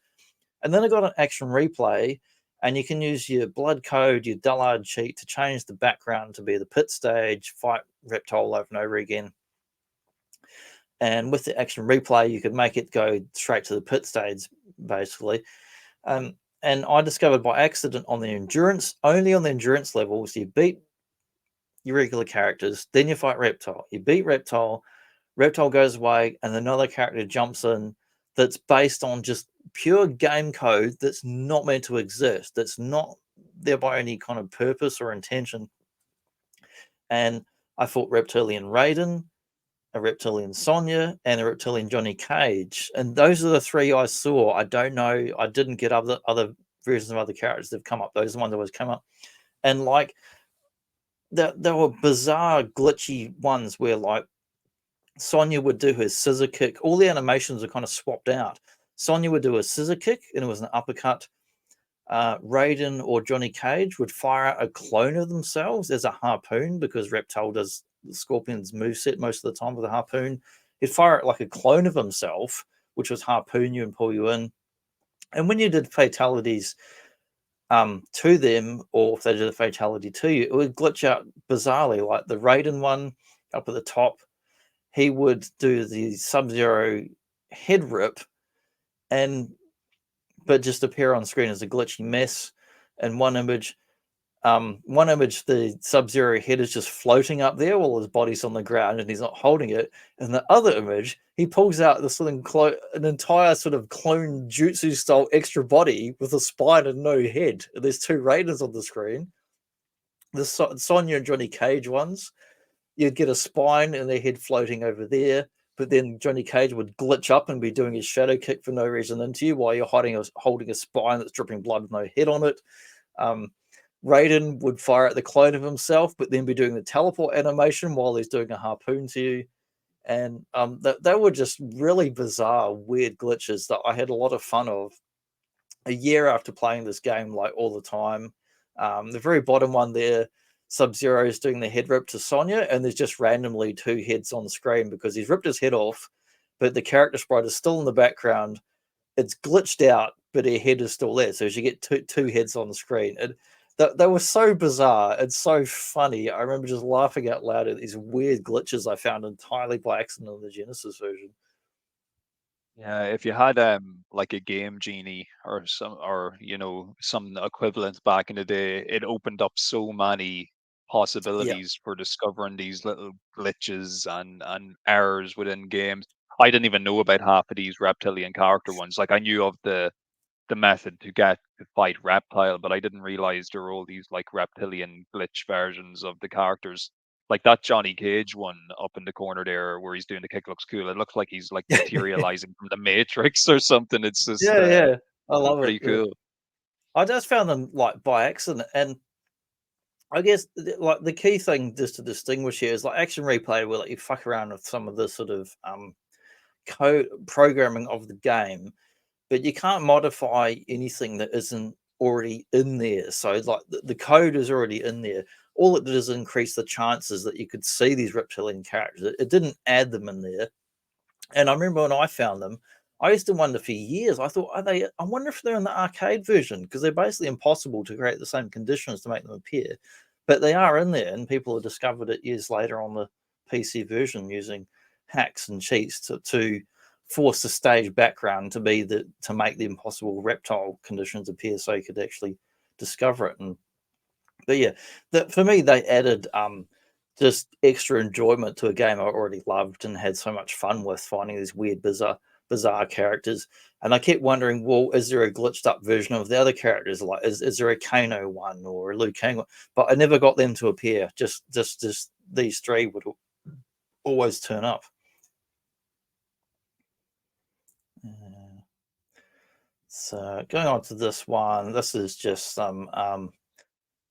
And then I got an action replay, and you can use your blood code, your Dullard cheat to change the background to be the pit stage, fight Reptile over and over again. And with the action replay, you could make it go straight to the pit stage, basically. And I discovered by accident on the endurance, only on the endurance levels, you beat your regular characters, then you fight Reptile. You beat Reptile, Reptile goes away, and another character jumps in that's based on just pure game code that's not meant to exist, that's not there by any kind of purpose or intention. And I fought Reptilian Raiden, a Reptilian Sonya, and a Reptilian Johnny Cage. And those are the three I saw. I don't know. I didn't get other versions of other characters that have come up. Those are the ones that always come up. And like, there were bizarre, glitchy ones where like Sonya would do her scissor kick. All the animations are kind of swapped out. Sonya would do a scissor kick, and it was an uppercut. Raiden or Johnny Cage would fire out a clone of themselves as a harpoon, because Reptile does Scorpion's moveset most of the time with a harpoon. He'd fire out like a clone of himself, which was harpoon you and pull you in. And when you did fatalities to them, or if they did a fatality to you, it would glitch out bizarrely. Like the Raiden one up at the top, he would do the Sub-Zero head rip, but just appear on screen as a glitchy mess. And one image, the Sub-Zero head is just floating up there while his body's on the ground and he's not holding it. And the other image, he pulls out this an entire sort of clone jutsu style extra body with a spine and no head. And there's two Raiders on the screen. The Sonya and Johnny Cage ones, you'd get a spine and their head floating over there, but then Johnny Cage would glitch up and be doing his shadow kick for no reason into you while you're holding a spine that's dripping blood with no head on it. Raiden would fire at the clone of himself, but then be doing the teleport animation while he's doing a harpoon to you. And they were just really bizarre, weird glitches that I had a lot of fun of a year after playing this game, like all the time. The very bottom one there, Sub-Zero is doing the head rip to Sonya, and there's just randomly two heads on the screen because he's ripped his head off, but the character sprite is still in the background. It's glitched out, but her head is still there. So you get two heads on the screen. And they were so bizarre and so funny. I remember just laughing out loud at these weird glitches I found entirely by accident in the Genesis version. Yeah, if you had like a game genie or some equivalent back in the day, it opened up so many Yeah. possibilities for discovering these little glitches and errors within games. I didn't even know about half of these reptilian character ones. Like I knew of the method to get to fight Reptile, but I didn't realize there were all these like reptilian glitch versions of the characters. Like that Johnny Cage one up in the corner there where he's doing the kick looks cool. It looks like he's like materializing from the Matrix or something. It's just Yeah. I love it. pretty cool. I just found them like by accident. And I guess like the key thing just to distinguish here is like action replay will let you fuck around with some of the sort of code programming of the game, but you can't modify anything that isn't already in there. So like the code is already in there. All it did is increase the chances that you could see these reptilian characters. It didn't add them in there. And I remember when I found them, I used to wonder for years. I thought, I wonder if they're in the arcade version, because they're basically impossible to create the same conditions to make them appear. But they are in there, and people have discovered it years later on the PC version using hacks and cheats to force the stage background to make the impossible reptile conditions appear, so you could actually discover it. But yeah, for me, they added just extra enjoyment to a game I already loved and had so much fun with, finding these weird, bizarre characters. And I kept wondering, well, is there a glitched up version of the other characters? Like, is there a Kano one or a Liu Kang one? But I never got them to appear. Just these three would always turn up. So going on to this one, this is just some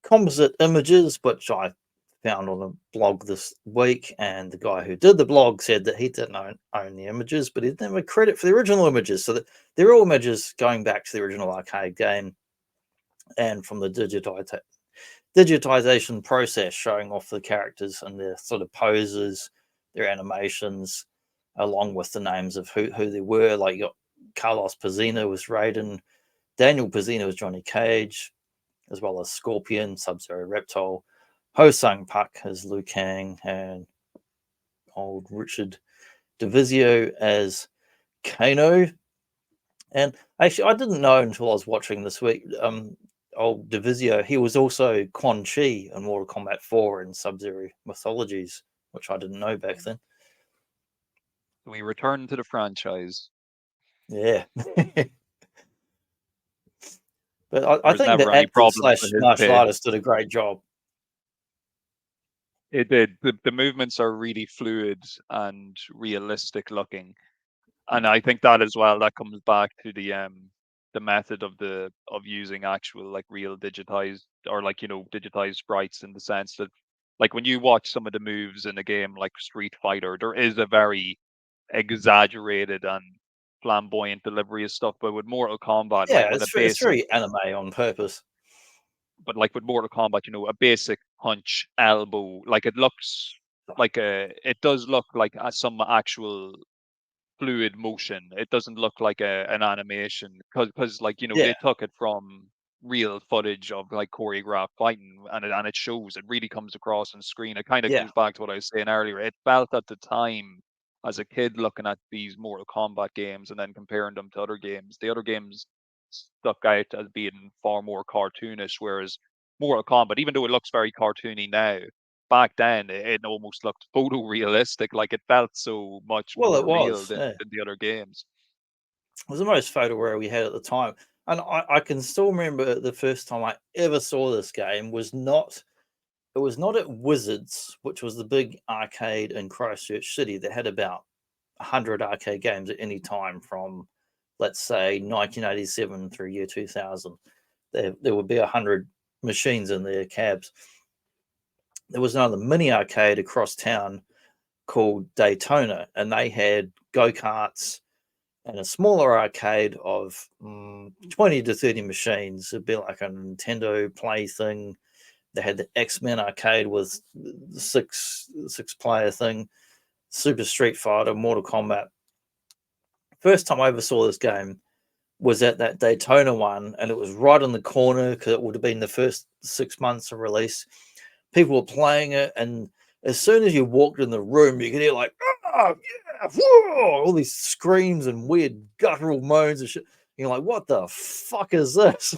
composite images, which I found on a blog this week, and the guy who did the blog said that he didn't own the images, but he didn't have a credit for the original images. So that they're all images going back to the original arcade game and from the digitization process, showing off the characters and their sort of poses, their animations, along with the names of who they were. Like you got Carlos Pazina was Raiden, Daniel Pizzino as Johnny Cage, as well as Scorpion, Sub-Zero, Reptile, Ho Sung Pak as Liu Kang, and old Richard Divizio as Kano. And actually, I didn't know until I was watching this week. Old Divizio, he was also Quan Chi in Mortal Kombat 4 and Sub-Zero mythologies, which I didn't know back then. We return to the franchise. Yeah. But I There's think never the any actor problems slash with his martial pay. artist did a great job. It did. The movements are really fluid and realistic looking. And I think that as well, that comes back to the method of using actual like real digitized or like digitized sprites, in the sense that like when you watch some of the moves in a game like Street Fighter, there is a very exaggerated and flamboyant delivery of stuff. But with Mortal Kombat, like Yeah, with a it's basic very anime on purpose. but like with Mortal Kombat, a basic punch, elbow, like it does look like some actual fluid motion. It doesn't look like an animation, because like Yeah, they took it from real footage of like choreographed fighting, and it shows. It really comes across on screen. It kind of yeah. goes back to what I was saying earlier. It felt at the time, as a kid looking at these Mortal Kombat games and then comparing them to other games, the other games stuck out as being far more cartoonish, whereas Mortal Kombat, even though it looks very cartoony now, back then it almost looked photorealistic. Like it felt so much Well, it more real was. than, Yeah. than the other games. It was the most photo rare we had at the time. And I can still remember the first time I ever saw this game was not at Wizards, which was the big arcade in Christchurch City that had about 100 arcade games at any time from, let's say, 1987 through year 2000. There would be 100 machines in their cabs. There was another mini arcade across town called Daytona, and they had go karts and a smaller arcade of 20 to 30 machines. It'd be like a Nintendo Play thing. They had the X-Men arcade with the six player thing, Super Street Fighter, Mortal Kombat. First time I ever saw this game was at that Daytona one, and it was right in the corner because it would have been the first 6 months of release. People were playing it, and as soon as you walked in the room, you could hear like, oh, yeah, whoa, all these screams and weird guttural moans and shit. You're like, what the fuck is this?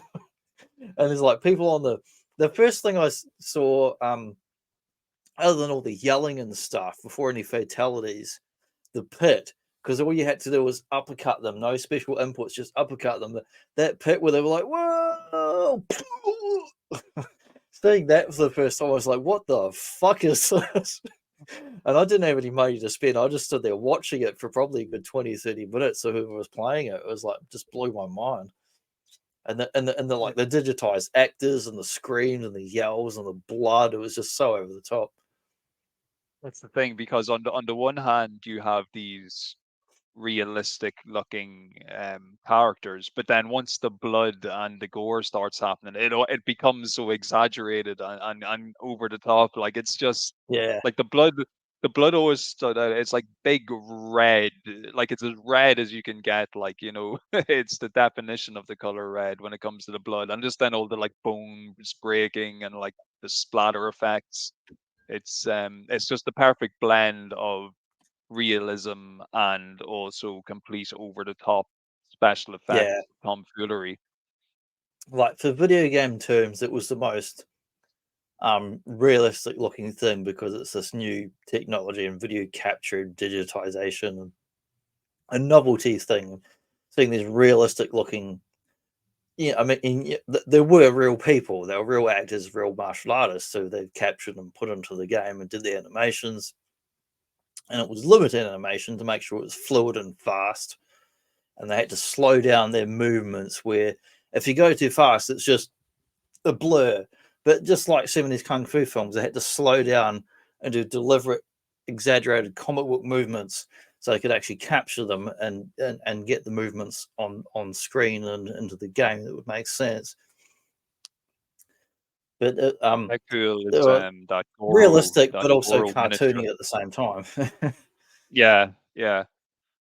And there's like people on the first thing I saw, other than all the yelling and stuff before any fatalities, the pit, because all you had to do was uppercut them, no special inputs, just uppercut them. That pit where they were like, whoa, seeing that for the first time, I was like, what the fuck is this? And I didn't have any money to spend. I just stood there watching it for probably a good 20, 30 minutes. So whoever was playing it, it was like, just blew my mind. And the like the digitized actors and the screams and the yells and the blood, it was just so over the top. That's the thing, because on the one hand you have these realistic looking characters, but then once the blood and the gore starts happening, it becomes so exaggerated and over the top. Like it's just Yeah. like the blood always stood out. It's like big red, like it's as red as you can get. Like it's the definition of the color red when it comes to the blood, and just then all the like bones breaking and like the splatter effects. It's just the perfect blend of realism and also complete over the top special effect Yeah. tomfoolery. Like for video game terms, it was the most realistic looking thing because it's this new technology and video capture digitization and a novelty thing. Seeing these realistic looking, yeah, I mean, there were real people, there were real actors, real martial artists, so they captured and put into the game and did the animations, and it was limited animation to make sure it was fluid and fast, and they had to slow down their movements. Where if you go too fast, it's just a blur. But just like some of these kung fu films, they had to slow down and do deliberate, exaggerated comic book movements so they could actually capture them and get the movements on screen and into the game that would make sense. But How cool they is were that Goro realistic, that but also Goro miniature? cartoony at the same time. Yeah, yeah.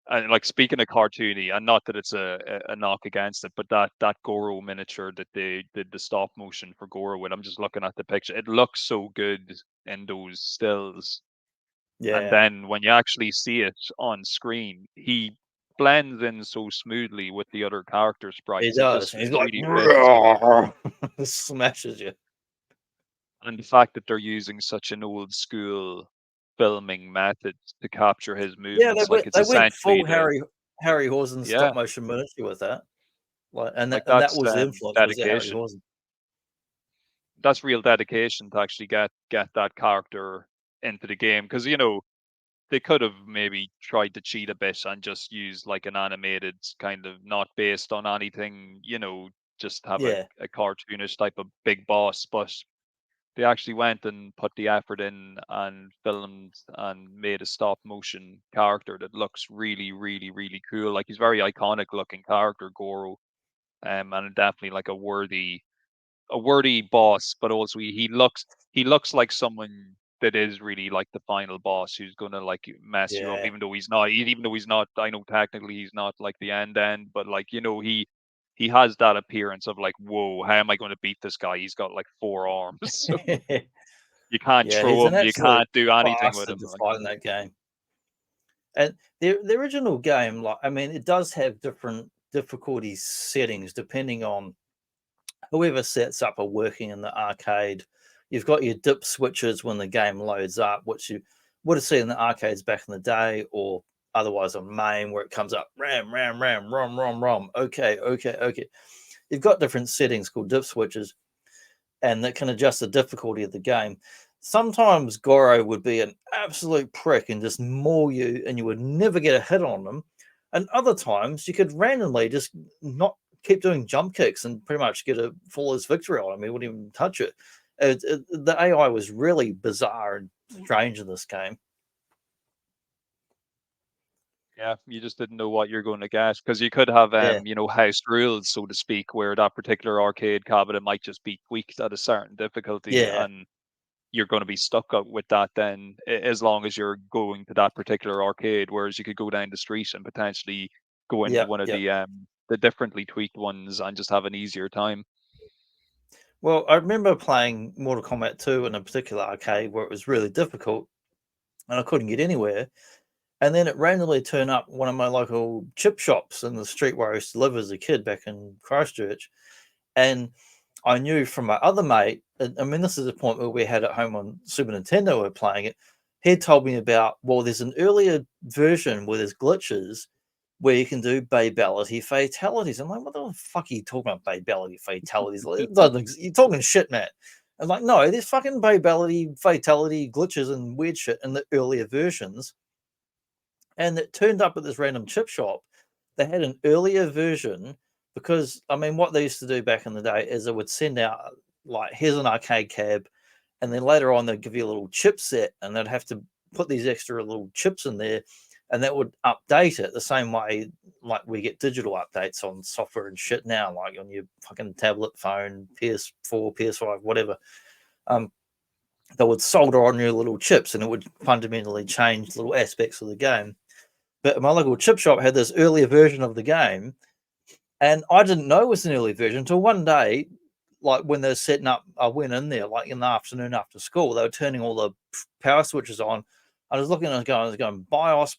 And like speaking of cartoony, and not that it's a knock against it, but that Goro miniature that they did the stop motion for Goro with, I'm just looking at the picture. It looks so good in those stills. And Yeah, then when you actually see it on screen, he blends in so smoothly with the other character he sprites. It does. just He's like really fits. smashes you. And the fact that they're using such an old school filming method to capture his Yeah, movements, like it's they went essentially full the Harry Horsen stop yeah, motion miniature with that. Like, like and that that's was the influence, was the Harry dedication. Horsen. That's real dedication to actually get that character into the game, because they could have maybe tried to cheat a bit and just use like an animated kind of not based on anything, just have a, Yeah, a cartoonish type of big boss, but they actually went and put the effort in and filmed and made a stop motion character that looks really, really, really cool. Like he's very iconic looking character, Goro, and definitely like a worthy boss, but also he looks like someone that is really like the final boss who's gonna like mess you up, yeah. even though he's not. Even though he's not, I know technically he's not like the end, but like he has that appearance of like, whoa, how am I going to beat this guy? He's got like four arms. You can't Yeah, throw he's an him. You absolute can't do anything with bastard him. to Like, fight in that game. And the original game, like, I mean, it does have different difficulty settings depending on whoever sets up a working in the arcade. You've got your dip switches when the game loads up, which you would have seen in the arcades back in the day, or otherwise on main where it comes up ram, ram, ram, rom, rom, rom. Okay, okay, okay. You've got different settings called dip switches, and that can adjust the difficulty of the game. Sometimes Goro would be an absolute prick and just maul you, and you would never get a hit on them. And other times you could randomly just not keep doing jump kicks and pretty much get a flawless victory on him. He wouldn't even touch it. The AI was really bizarre and strange in this game. yeah, you just didn't know what you're going to get, because you could have Yeah, house rules, so to speak, where that particular arcade cabinet might just be tweaked at a certain difficulty, yeah, and you're going to be stuck up with that then, as long as you're going to that particular arcade. Whereas you could go down the street and potentially go into yeah, one of yeah. the differently tweaked ones and just have an easier time. Well, I remember playing Mortal Kombat 2 in a particular arcade where it was really difficult and I couldn't get anywhere. And then it randomly turned up one of my local chip shops in the street where I used to live as a kid back in Christchurch. And I knew from my other mate, I mean, this is the point where we had it home on Super Nintendo, we were playing it. He told me about, well, there's an earlier version where there's glitches where you can do babality fatalities. I'm like, what the fuck are you talking about, babality fatalities? You're talking shit, man. I'm like, no, there's fucking babality fatality glitches and weird shit in the earlier versions, and it turned up at this random chip shop. They had an earlier version because, I mean, what they used to do back in the day is they would send out, like, here's an arcade cab, and then later on they'd give you a little chip set, and they'd have to put these extra little chips in there, and that would update it the same way like we get digital updates on software and shit now, like on your fucking tablet, phone, PS4, PS5, whatever. Um, they would solder on your little chips, and it would fundamentally change little aspects of the game. But my local chip shop had this earlier version of the game, and I didn't know it was an early version until one day, like when they're setting up. I went in there like in the afternoon after school. They were turning all the power switches on. I was looking and I was going BIOS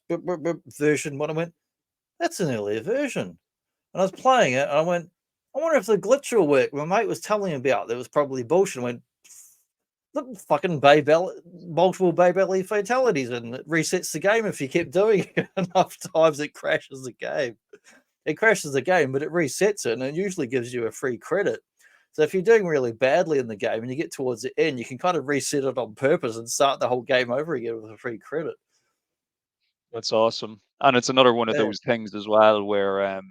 version. What I went, that's an earlier version. And I was playing it, and I went, I wonder if the glitch will work. My mate was telling me about that was probably bullshit. I went, the fucking multiple Bay Belly fatalities, and it resets the game if you keep doing it enough times. It crashes the game. It crashes the game, but it resets it, and it usually gives you a free credit. So if you're doing really badly in the game and you get towards the end, you can kind of reset it on purpose and start the whole game over again with a free credit. That's awesome. And it's another one of Yeah, those things as well where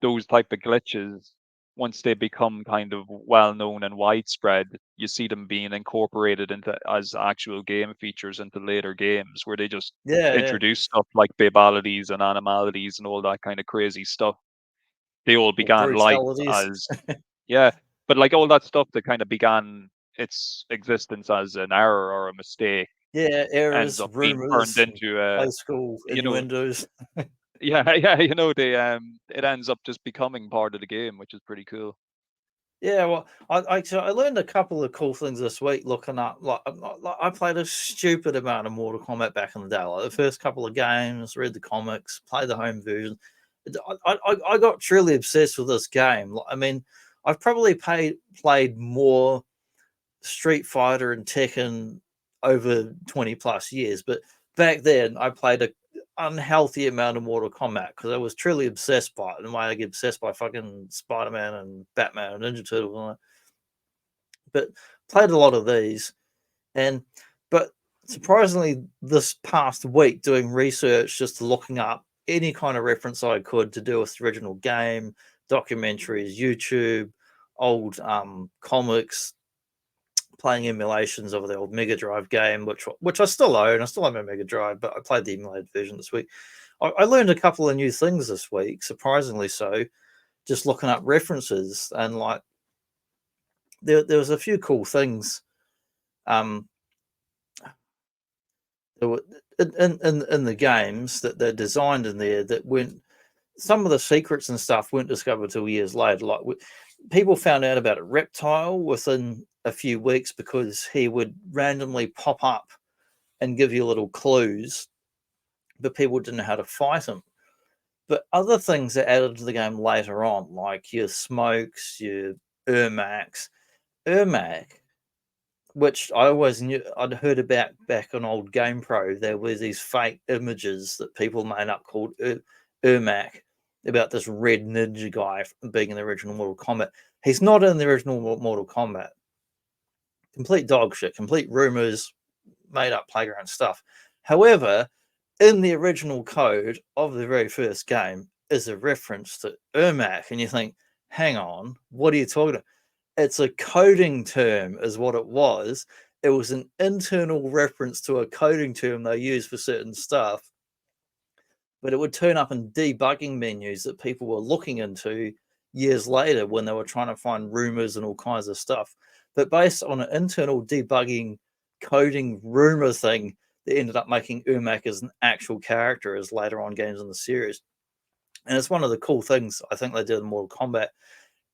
those type of glitches, once they become kind of well known and widespread, you see them being incorporated into as actual game features into later games, where they just yeah, yeah. introduce stuff like babalities and animalities and all that kind of crazy stuff. They all Or began life brutalities. as yeah, but like all that stuff that kind of began its existence as an error or a mistake Yeah, ends errors, up being turned rumors, into a high school you know innuendos. Yeah, yeah, they it ends up just becoming part of the game, which is pretty cool. Yeah, well, I learned a couple of cool things this week looking up. I played a stupid amount of Mortal Kombat back in the day. Like the first couple of games, read the comics, played the home version. I got truly obsessed with this game. I mean, I've probably played more Street Fighter and Tekken over 20 plus years, but back then I played a unhealthy amount of Mortal Kombat because I was truly obsessed by it. And why I get obsessed by fucking Spider Man and Batman and Ninja Turtles and all that. But played a lot of these, and but surprisingly, this past week doing research, just looking up any kind of reference I could to do with the original game, documentaries, YouTube, old comics, playing emulations of the old Mega Drive game, which I still own. I still have my Mega Drive, but I played the emulated version this week. I learned a couple of new things this week, surprisingly so, just looking up references, and like there was a few cool things. Um, there were in the games that they're designed in there that weren't, some of the secrets and stuff weren't discovered till years later. Like people found out about a reptile within a few weeks because he would randomly pop up and give you little clues, but people didn't know how to fight him. But other things are added to the game later on, like your smokes, your Ermacs. Ermac, which I always knew, I'd heard about back on old GamePro. There were these fake images that people made up called Ermac about this red ninja guy being in the original Mortal Kombat. He's not in the original Mortal Kombat. Complete dog shit, complete rumors, made up playground stuff. However, in the original code of the very first game is a reference to Ermac, and you think, hang on, what are you talking about? It's a coding term, is what it was. It was an internal reference to a coding term they use for certain stuff, but it would turn up in debugging menus that people were looking into years later when they were trying to find rumors and all kinds of stuff. But based on an internal debugging coding rumor thing, they ended up making Ermac as an actual character as later on games in the series. And it's one of the cool things I think they did in Mortal Kombat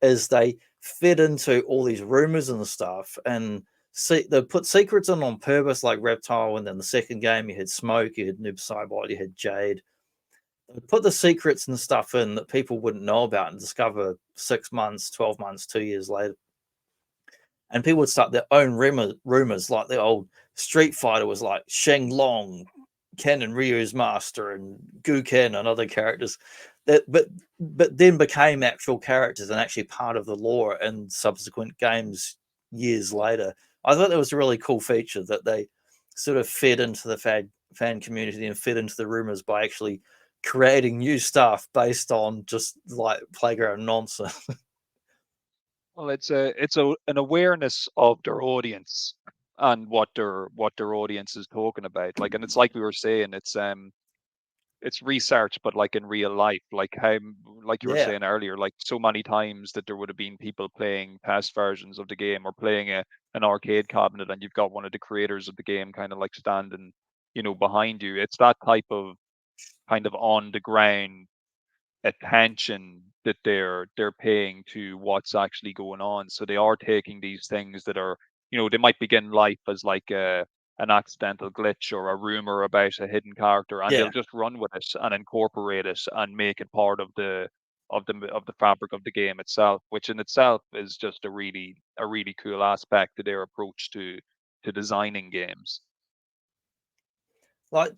is they fed into all these rumors and stuff, and they put secrets in on purpose, like Reptile, and then the second game you had Smoke, you had Noob Saibot, you had Jade. They put the secrets and stuff in that people wouldn't know about and discover 6 months, 12 months, 2 years later. And people would start their own rumors, like the old Street Fighter was like Sheng Long, Ken and Ryu's master, and Gu Ken and other characters that but then became actual characters and actually part of the lore in subsequent games years later. I thought that was a really cool feature that they sort of fed into the fan community and fed into the rumors by actually creating new stuff based on just like playground nonsense. Well, it's an awareness of their audience and what their audience is talking about. Like, and it's like we were saying, it's research, but like in real life, like you were Yeah, saying earlier, like so many times that there would have been people playing past versions of the game or playing an arcade cabinet, and you've got one of the creators of the game kind of like standing, behind you. It's that type of kind of on the ground attention that they're paying to what's actually going on. So they are taking these things that are, they might begin life as like an accidental glitch or a rumor about a hidden character, and they'll yeah. just run with it and incorporate it and make it part of the fabric of the game itself, which in itself is just a really cool aspect to their approach to designing games. Like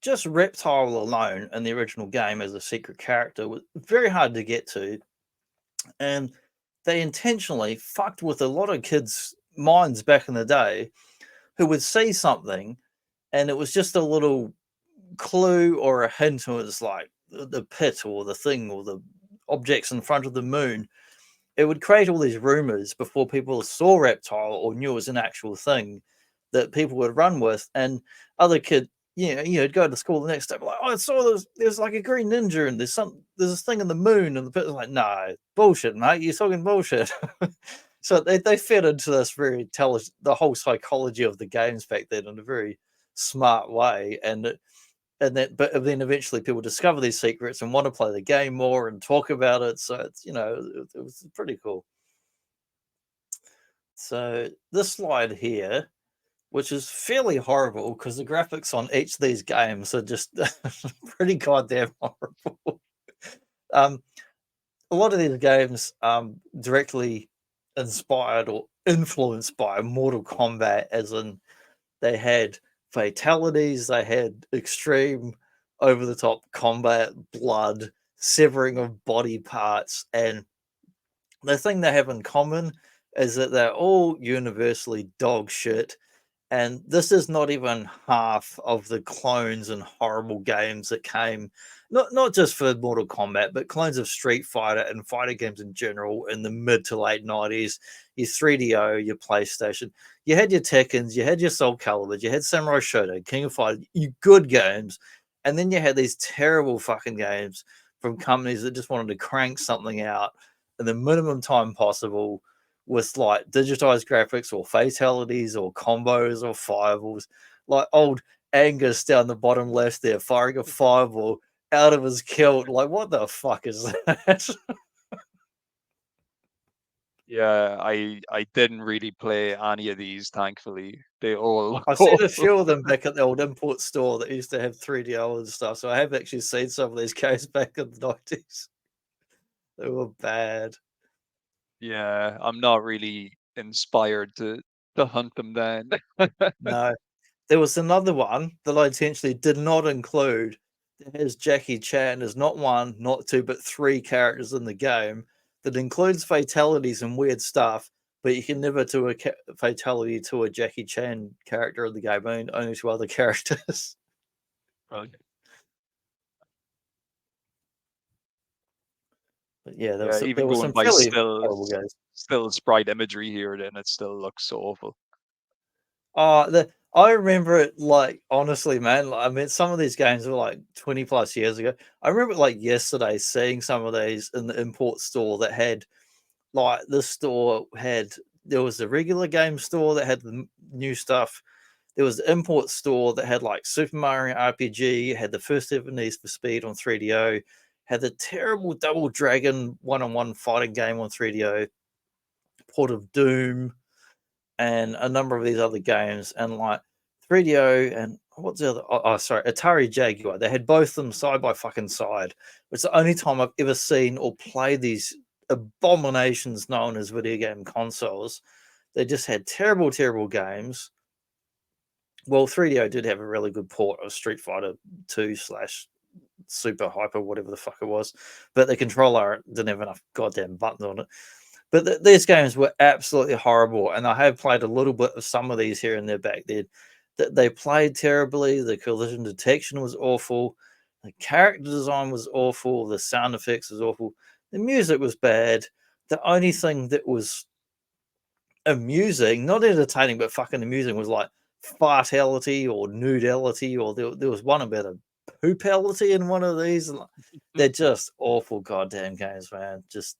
just Reptile alone in the original game as a secret character was very hard to get to, and they intentionally fucked with a lot of kids' minds back in the day who would see something and it was just a little clue or a hint. It was like the pit or the thing or the objects in front of the moon. It would create all these rumors before people saw Reptile or knew it was an actual thing that people would run with. And other kids, you'd go to school the next day, like, oh, I saw there's like a green ninja and there's this thing in the moon, and the person's like, no, bullshit, mate, you're talking bullshit. So they fed into this very intelligent, the whole psychology of the games back then in a very smart way, and but then eventually people discover these secrets and want to play the game more and talk about it. So it's it was pretty cool. So this slide here, which is fairly horrible because the graphics on each of these games are just pretty goddamn horrible. A lot of these games directly inspired or influenced by Mortal Kombat, as in they had fatalities, they had extreme over the top combat, blood, severing of body parts, and the thing they have in common is that they're all universally dog shit. And this is not even half of the clones and horrible games that came, not just for Mortal Kombat, but clones of Street Fighter and fighting games in general in the mid to late 90s. Your 3DO, your PlayStation, you had your Tekkens, you had your Soul Calibur, you had Samurai Shodown, King of Fighters, you good games. And then you had these terrible fucking games from companies that just wanted to crank something out in the minimum time possible with like digitized graphics or fatalities or combos or fireballs. Like old Angus down the bottom left there firing a fireball out of his kilt. Like, what the fuck is that? Yeah, I didn't really play any of these, thankfully. They all look I've seen a awful. few of them back at the old import store that used to have 3DO and stuff. So I have actually seen some of these games back in the 90s. They were bad. Yeah, I'm not really inspired to hunt them down. No. There was another one that I intentionally did not include that has Jackie Chan as not one, not two, but three characters in the game that includes fatalities and weird stuff, but you can never do a fatality to a Jackie Chan character in the game, only to other characters. Okay. But yeah, Yeah, there even was going some by fairly horrible games. still sprite imagery here, then it still looks so awful. I remember it like honestly, man. Like, I mean, some of these games were like 20 plus years ago. I remember like yesterday seeing some of these in the import store that had like this store had there was a regular game store that had the new stuff. There was the import store that had like Super Mario RPG, had the first ever Need for Speed on 3DO, had the terrible Double Dragon one-on-one fighting game on 3DO, Port of Doom, and a number of these other games, and like 3DO and what's the other? Sorry, Atari Jaguar. They had both of them side by fucking side. It's the only time I've ever seen or played these abominations known as video game consoles. They just had terrible, terrible games. Well, 3DO did have a really good port of Street Fighter 2 slash Super Hyper, whatever the fuck it was, but the controller didn't have enough goddamn buttons on it. But these games were absolutely horrible, and I have played a little bit of some of these here and there back then. They played terribly. The collision detection was awful. The character design was awful. The sound effects was awful. The music was bad. The only thing that was amusing, not entertaining, but fucking amusing, was like fartality or nudelity, or there was one about a poopality in one of these. They're just awful goddamn games, man. Just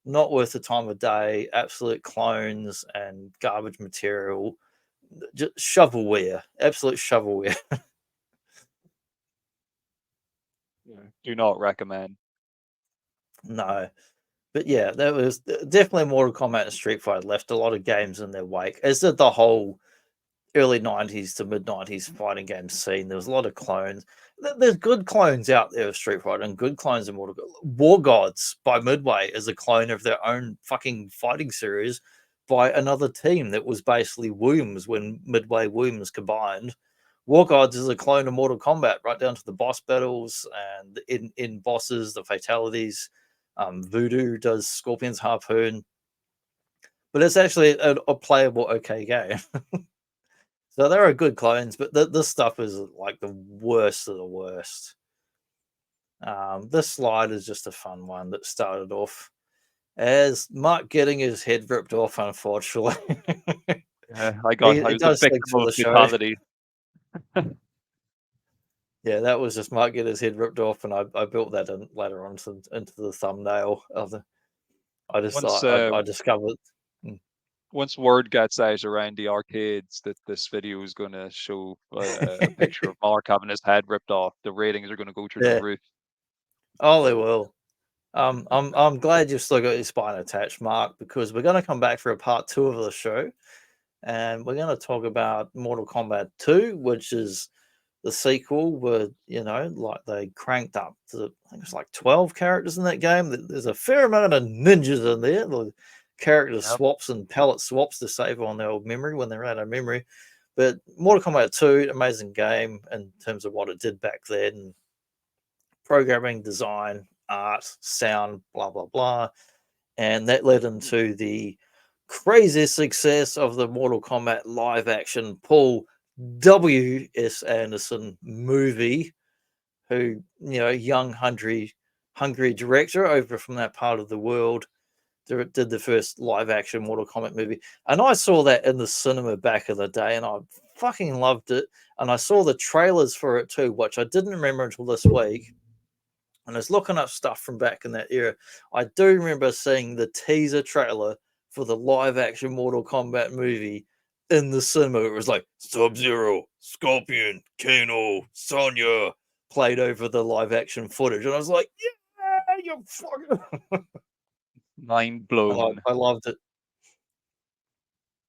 not worth the time of day, absolute clones and garbage material. Just shovelware, absolute shovelware. Yeah. Do not recommend. No, but yeah, that was definitely Mortal Kombat and Street Fighter left a lot of games in their wake, as did the whole early 90s to mid 90s fighting game scene. There was a lot of clones. There's good clones out there of Street Fighter and good clones of Mortal Kombat. War Gods by Midway is a clone of their own fucking fighting series by another team that was basically Williams when Midway Williams combined. War Gods is a clone of Mortal Kombat, right down to the boss battles and in bosses, the fatalities. Voodoo does Scorpion's Harpoon, but it's actually a playable okay game. So there are good clones, but this stuff is like the worst of the worst. This slide is just a fun one that started off as Mark getting his head ripped off, unfortunately. Yeah, I He was a does things victim for of the show. fatality. Yeah, that was just Mark getting his head ripped off, and I built that in later on into the thumbnail of the. I just Once thought I discovered. Hmm. once word gets out around the arcades that this video is going to show a picture of Mark having his head ripped off, the ratings are going to go through the Yeah. roof. Oh, they will. I'm glad you've still got your spine attached, Mark, because we're going to come back for a part 2 of the show, and we're going to talk about Mortal Kombat 2, which is the sequel where, like they cranked up to, I think it's like 12 characters in that game. There's a fair amount of ninjas in there. The character Yep. swaps and palette swaps to save on their old memory when they're out of memory. But Mortal Kombat 2, amazing game in terms of what it did back then. Programming, design, art, sound, blah, blah, blah. And that led into the crazy success of the Mortal Kombat live action Paul W.S. Anderson movie, who, young, hungry director over from that part of the world, did the first live action Mortal Kombat movie. And I saw that in the cinema back in the day, and I fucking loved it. And I saw the trailers for it too, which I didn't remember until this week. And I was looking up stuff from back in that era. I do remember seeing the teaser trailer for the live action Mortal Kombat movie in the cinema. It was like Sub-Zero, Scorpion, Kano, Sonya played over the live action footage. And I was like, yeah, you fucking. Mind blown. I loved it.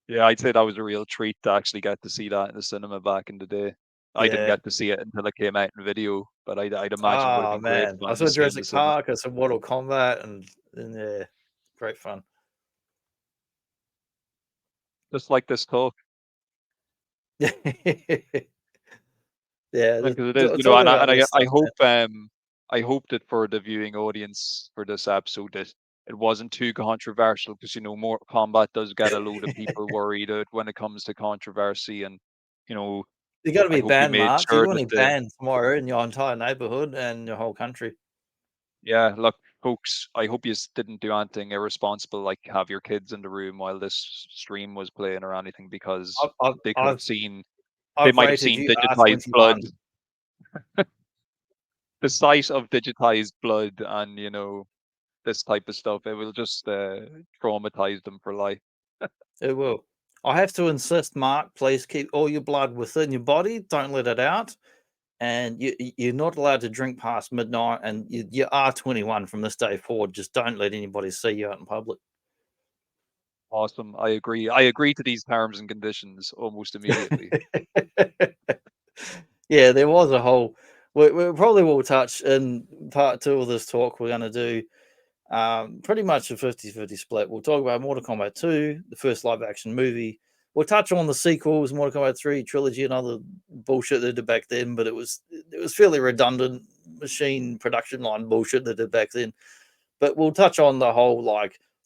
Yeah, I'd say that was a real treat to actually get to see that in the cinema back in the day. I didn't Yeah. get to see it until it came out in video, but I'd imagine it would have Oh, been great man. I fun to saw see in the Jurassic cinema. Park, I saw Mortal Kombat, and yeah, great fun. Just like this talk. Yeah. Yeah, Because it is, talking and about this I stuff, hope I hope that for the viewing audience for this episode that it wasn't too controversial because Mortal Kombat does get a load of people worried when it comes to controversy, and you know you got to I be hope we banned, made Mark. You're sure going that to be banned tomorrow in your entire neighborhood and your whole country. yeah, look, folks, I hope you didn't do anything irresponsible like have your kids in the room while this stream was playing or anything because I've, I've, they could have I've, seen they I've might have rated seen you digitized blood, R21. the sight of digitized blood and this type of stuff. It will just traumatize them for life. It will. I have to insist, Mark, please keep all your blood within your body. Don't let it out. And you're not allowed to drink past midnight. And you are 21 from this day forward. Just don't let anybody see you out in public. Awesome. I agree. I agree to these terms and conditions almost immediately. Yeah, there was a whole. We probably will touch in part 2 of this talk. We're going to do pretty much a 50-50 split. We'll talk about Mortal Kombat 2, the first live action movie. We'll touch on the sequels, Mortal Kombat 3 trilogy, and other bullshit they did back then, but it was fairly redundant machine production line bullshit they did back then. But we'll touch on the whole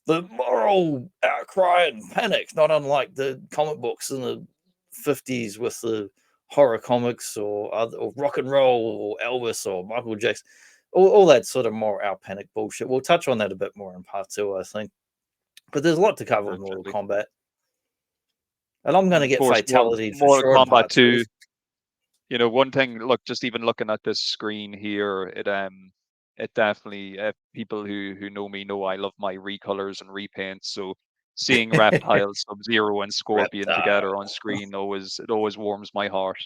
the moral outcry and panic, not unlike the comic books in the 50s with the horror comics or rock and roll or Elvis or Michael Jackson, all that sort of moral panic bullshit. We'll touch on that a bit more in part 2, I think. But there's a lot to cover with Mortal Naturally. Kombat. And I'm going And to of get course, fatality for Mortal sure in Kombat part 2. 2. One thing, look, just even looking at this screen here, it definitely people who know me know I love my recolors and repaints. So seeing Reptile, Sub-Zero, and Scorpion Reptile. together on screen always warms my heart.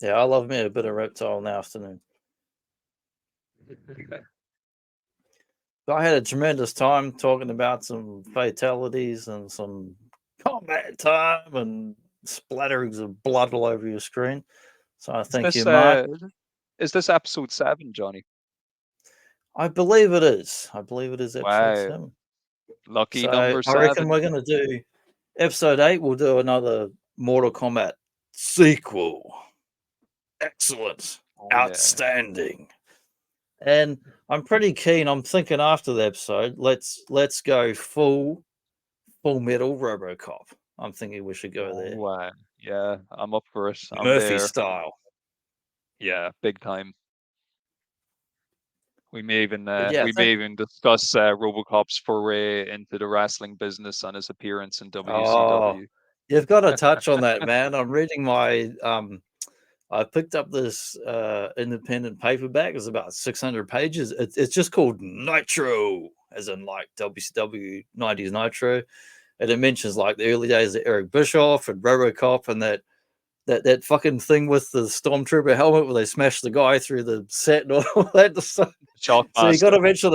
Yeah, I love me a bit of Reptile in the afternoon. But I had a tremendous time talking about some fatalities and some combat time and splatterings of blood all over your screen. So I thank you, Mark. Is this episode 7, Johnny? I believe it is. I believe it is episode Wow. 7. Lucky So number I reckon 7. we're going to do episode 8. We'll do another Mortal Kombat sequel. Excellent. Oh, Outstanding. And I'm pretty keen. I'm thinking after the episode, let's go full metal RoboCop. I'm thinking we should go there. Wow. Yeah, I'm up for it. I'm Murphy there. style. Yeah, big time. We may even Yeah, discuss RoboCop's foray into the wrestling business and his appearance in oh, WCW. you've got to touch on that, man. I'm reading my I picked up this independent paperback. It's about 600 pages. It's just called Nitro, as in like WCW 90s Nitro. and it mentions like the early days of Eric Bischoff and RoboCop and that fucking thing with the Stormtrooper helmet where they smash the guy through the set and all that stuff. So you got to mention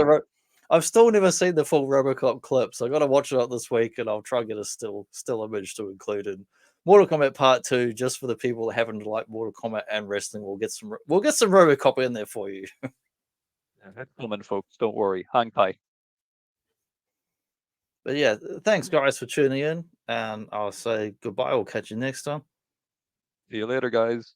I've still never seen the full RoboCop clip, so I got to watch it up this week, and I'll try and get a still image to include in Mortal Kombat Part 2, just for the people that happen to like Mortal Kombat and wrestling. We'll get some RoboCop in there for you. That's coming, folks. Don't worry. Hang tight. But yeah, thanks guys for tuning in, and I'll say goodbye. We'll catch you next time. See you later, guys.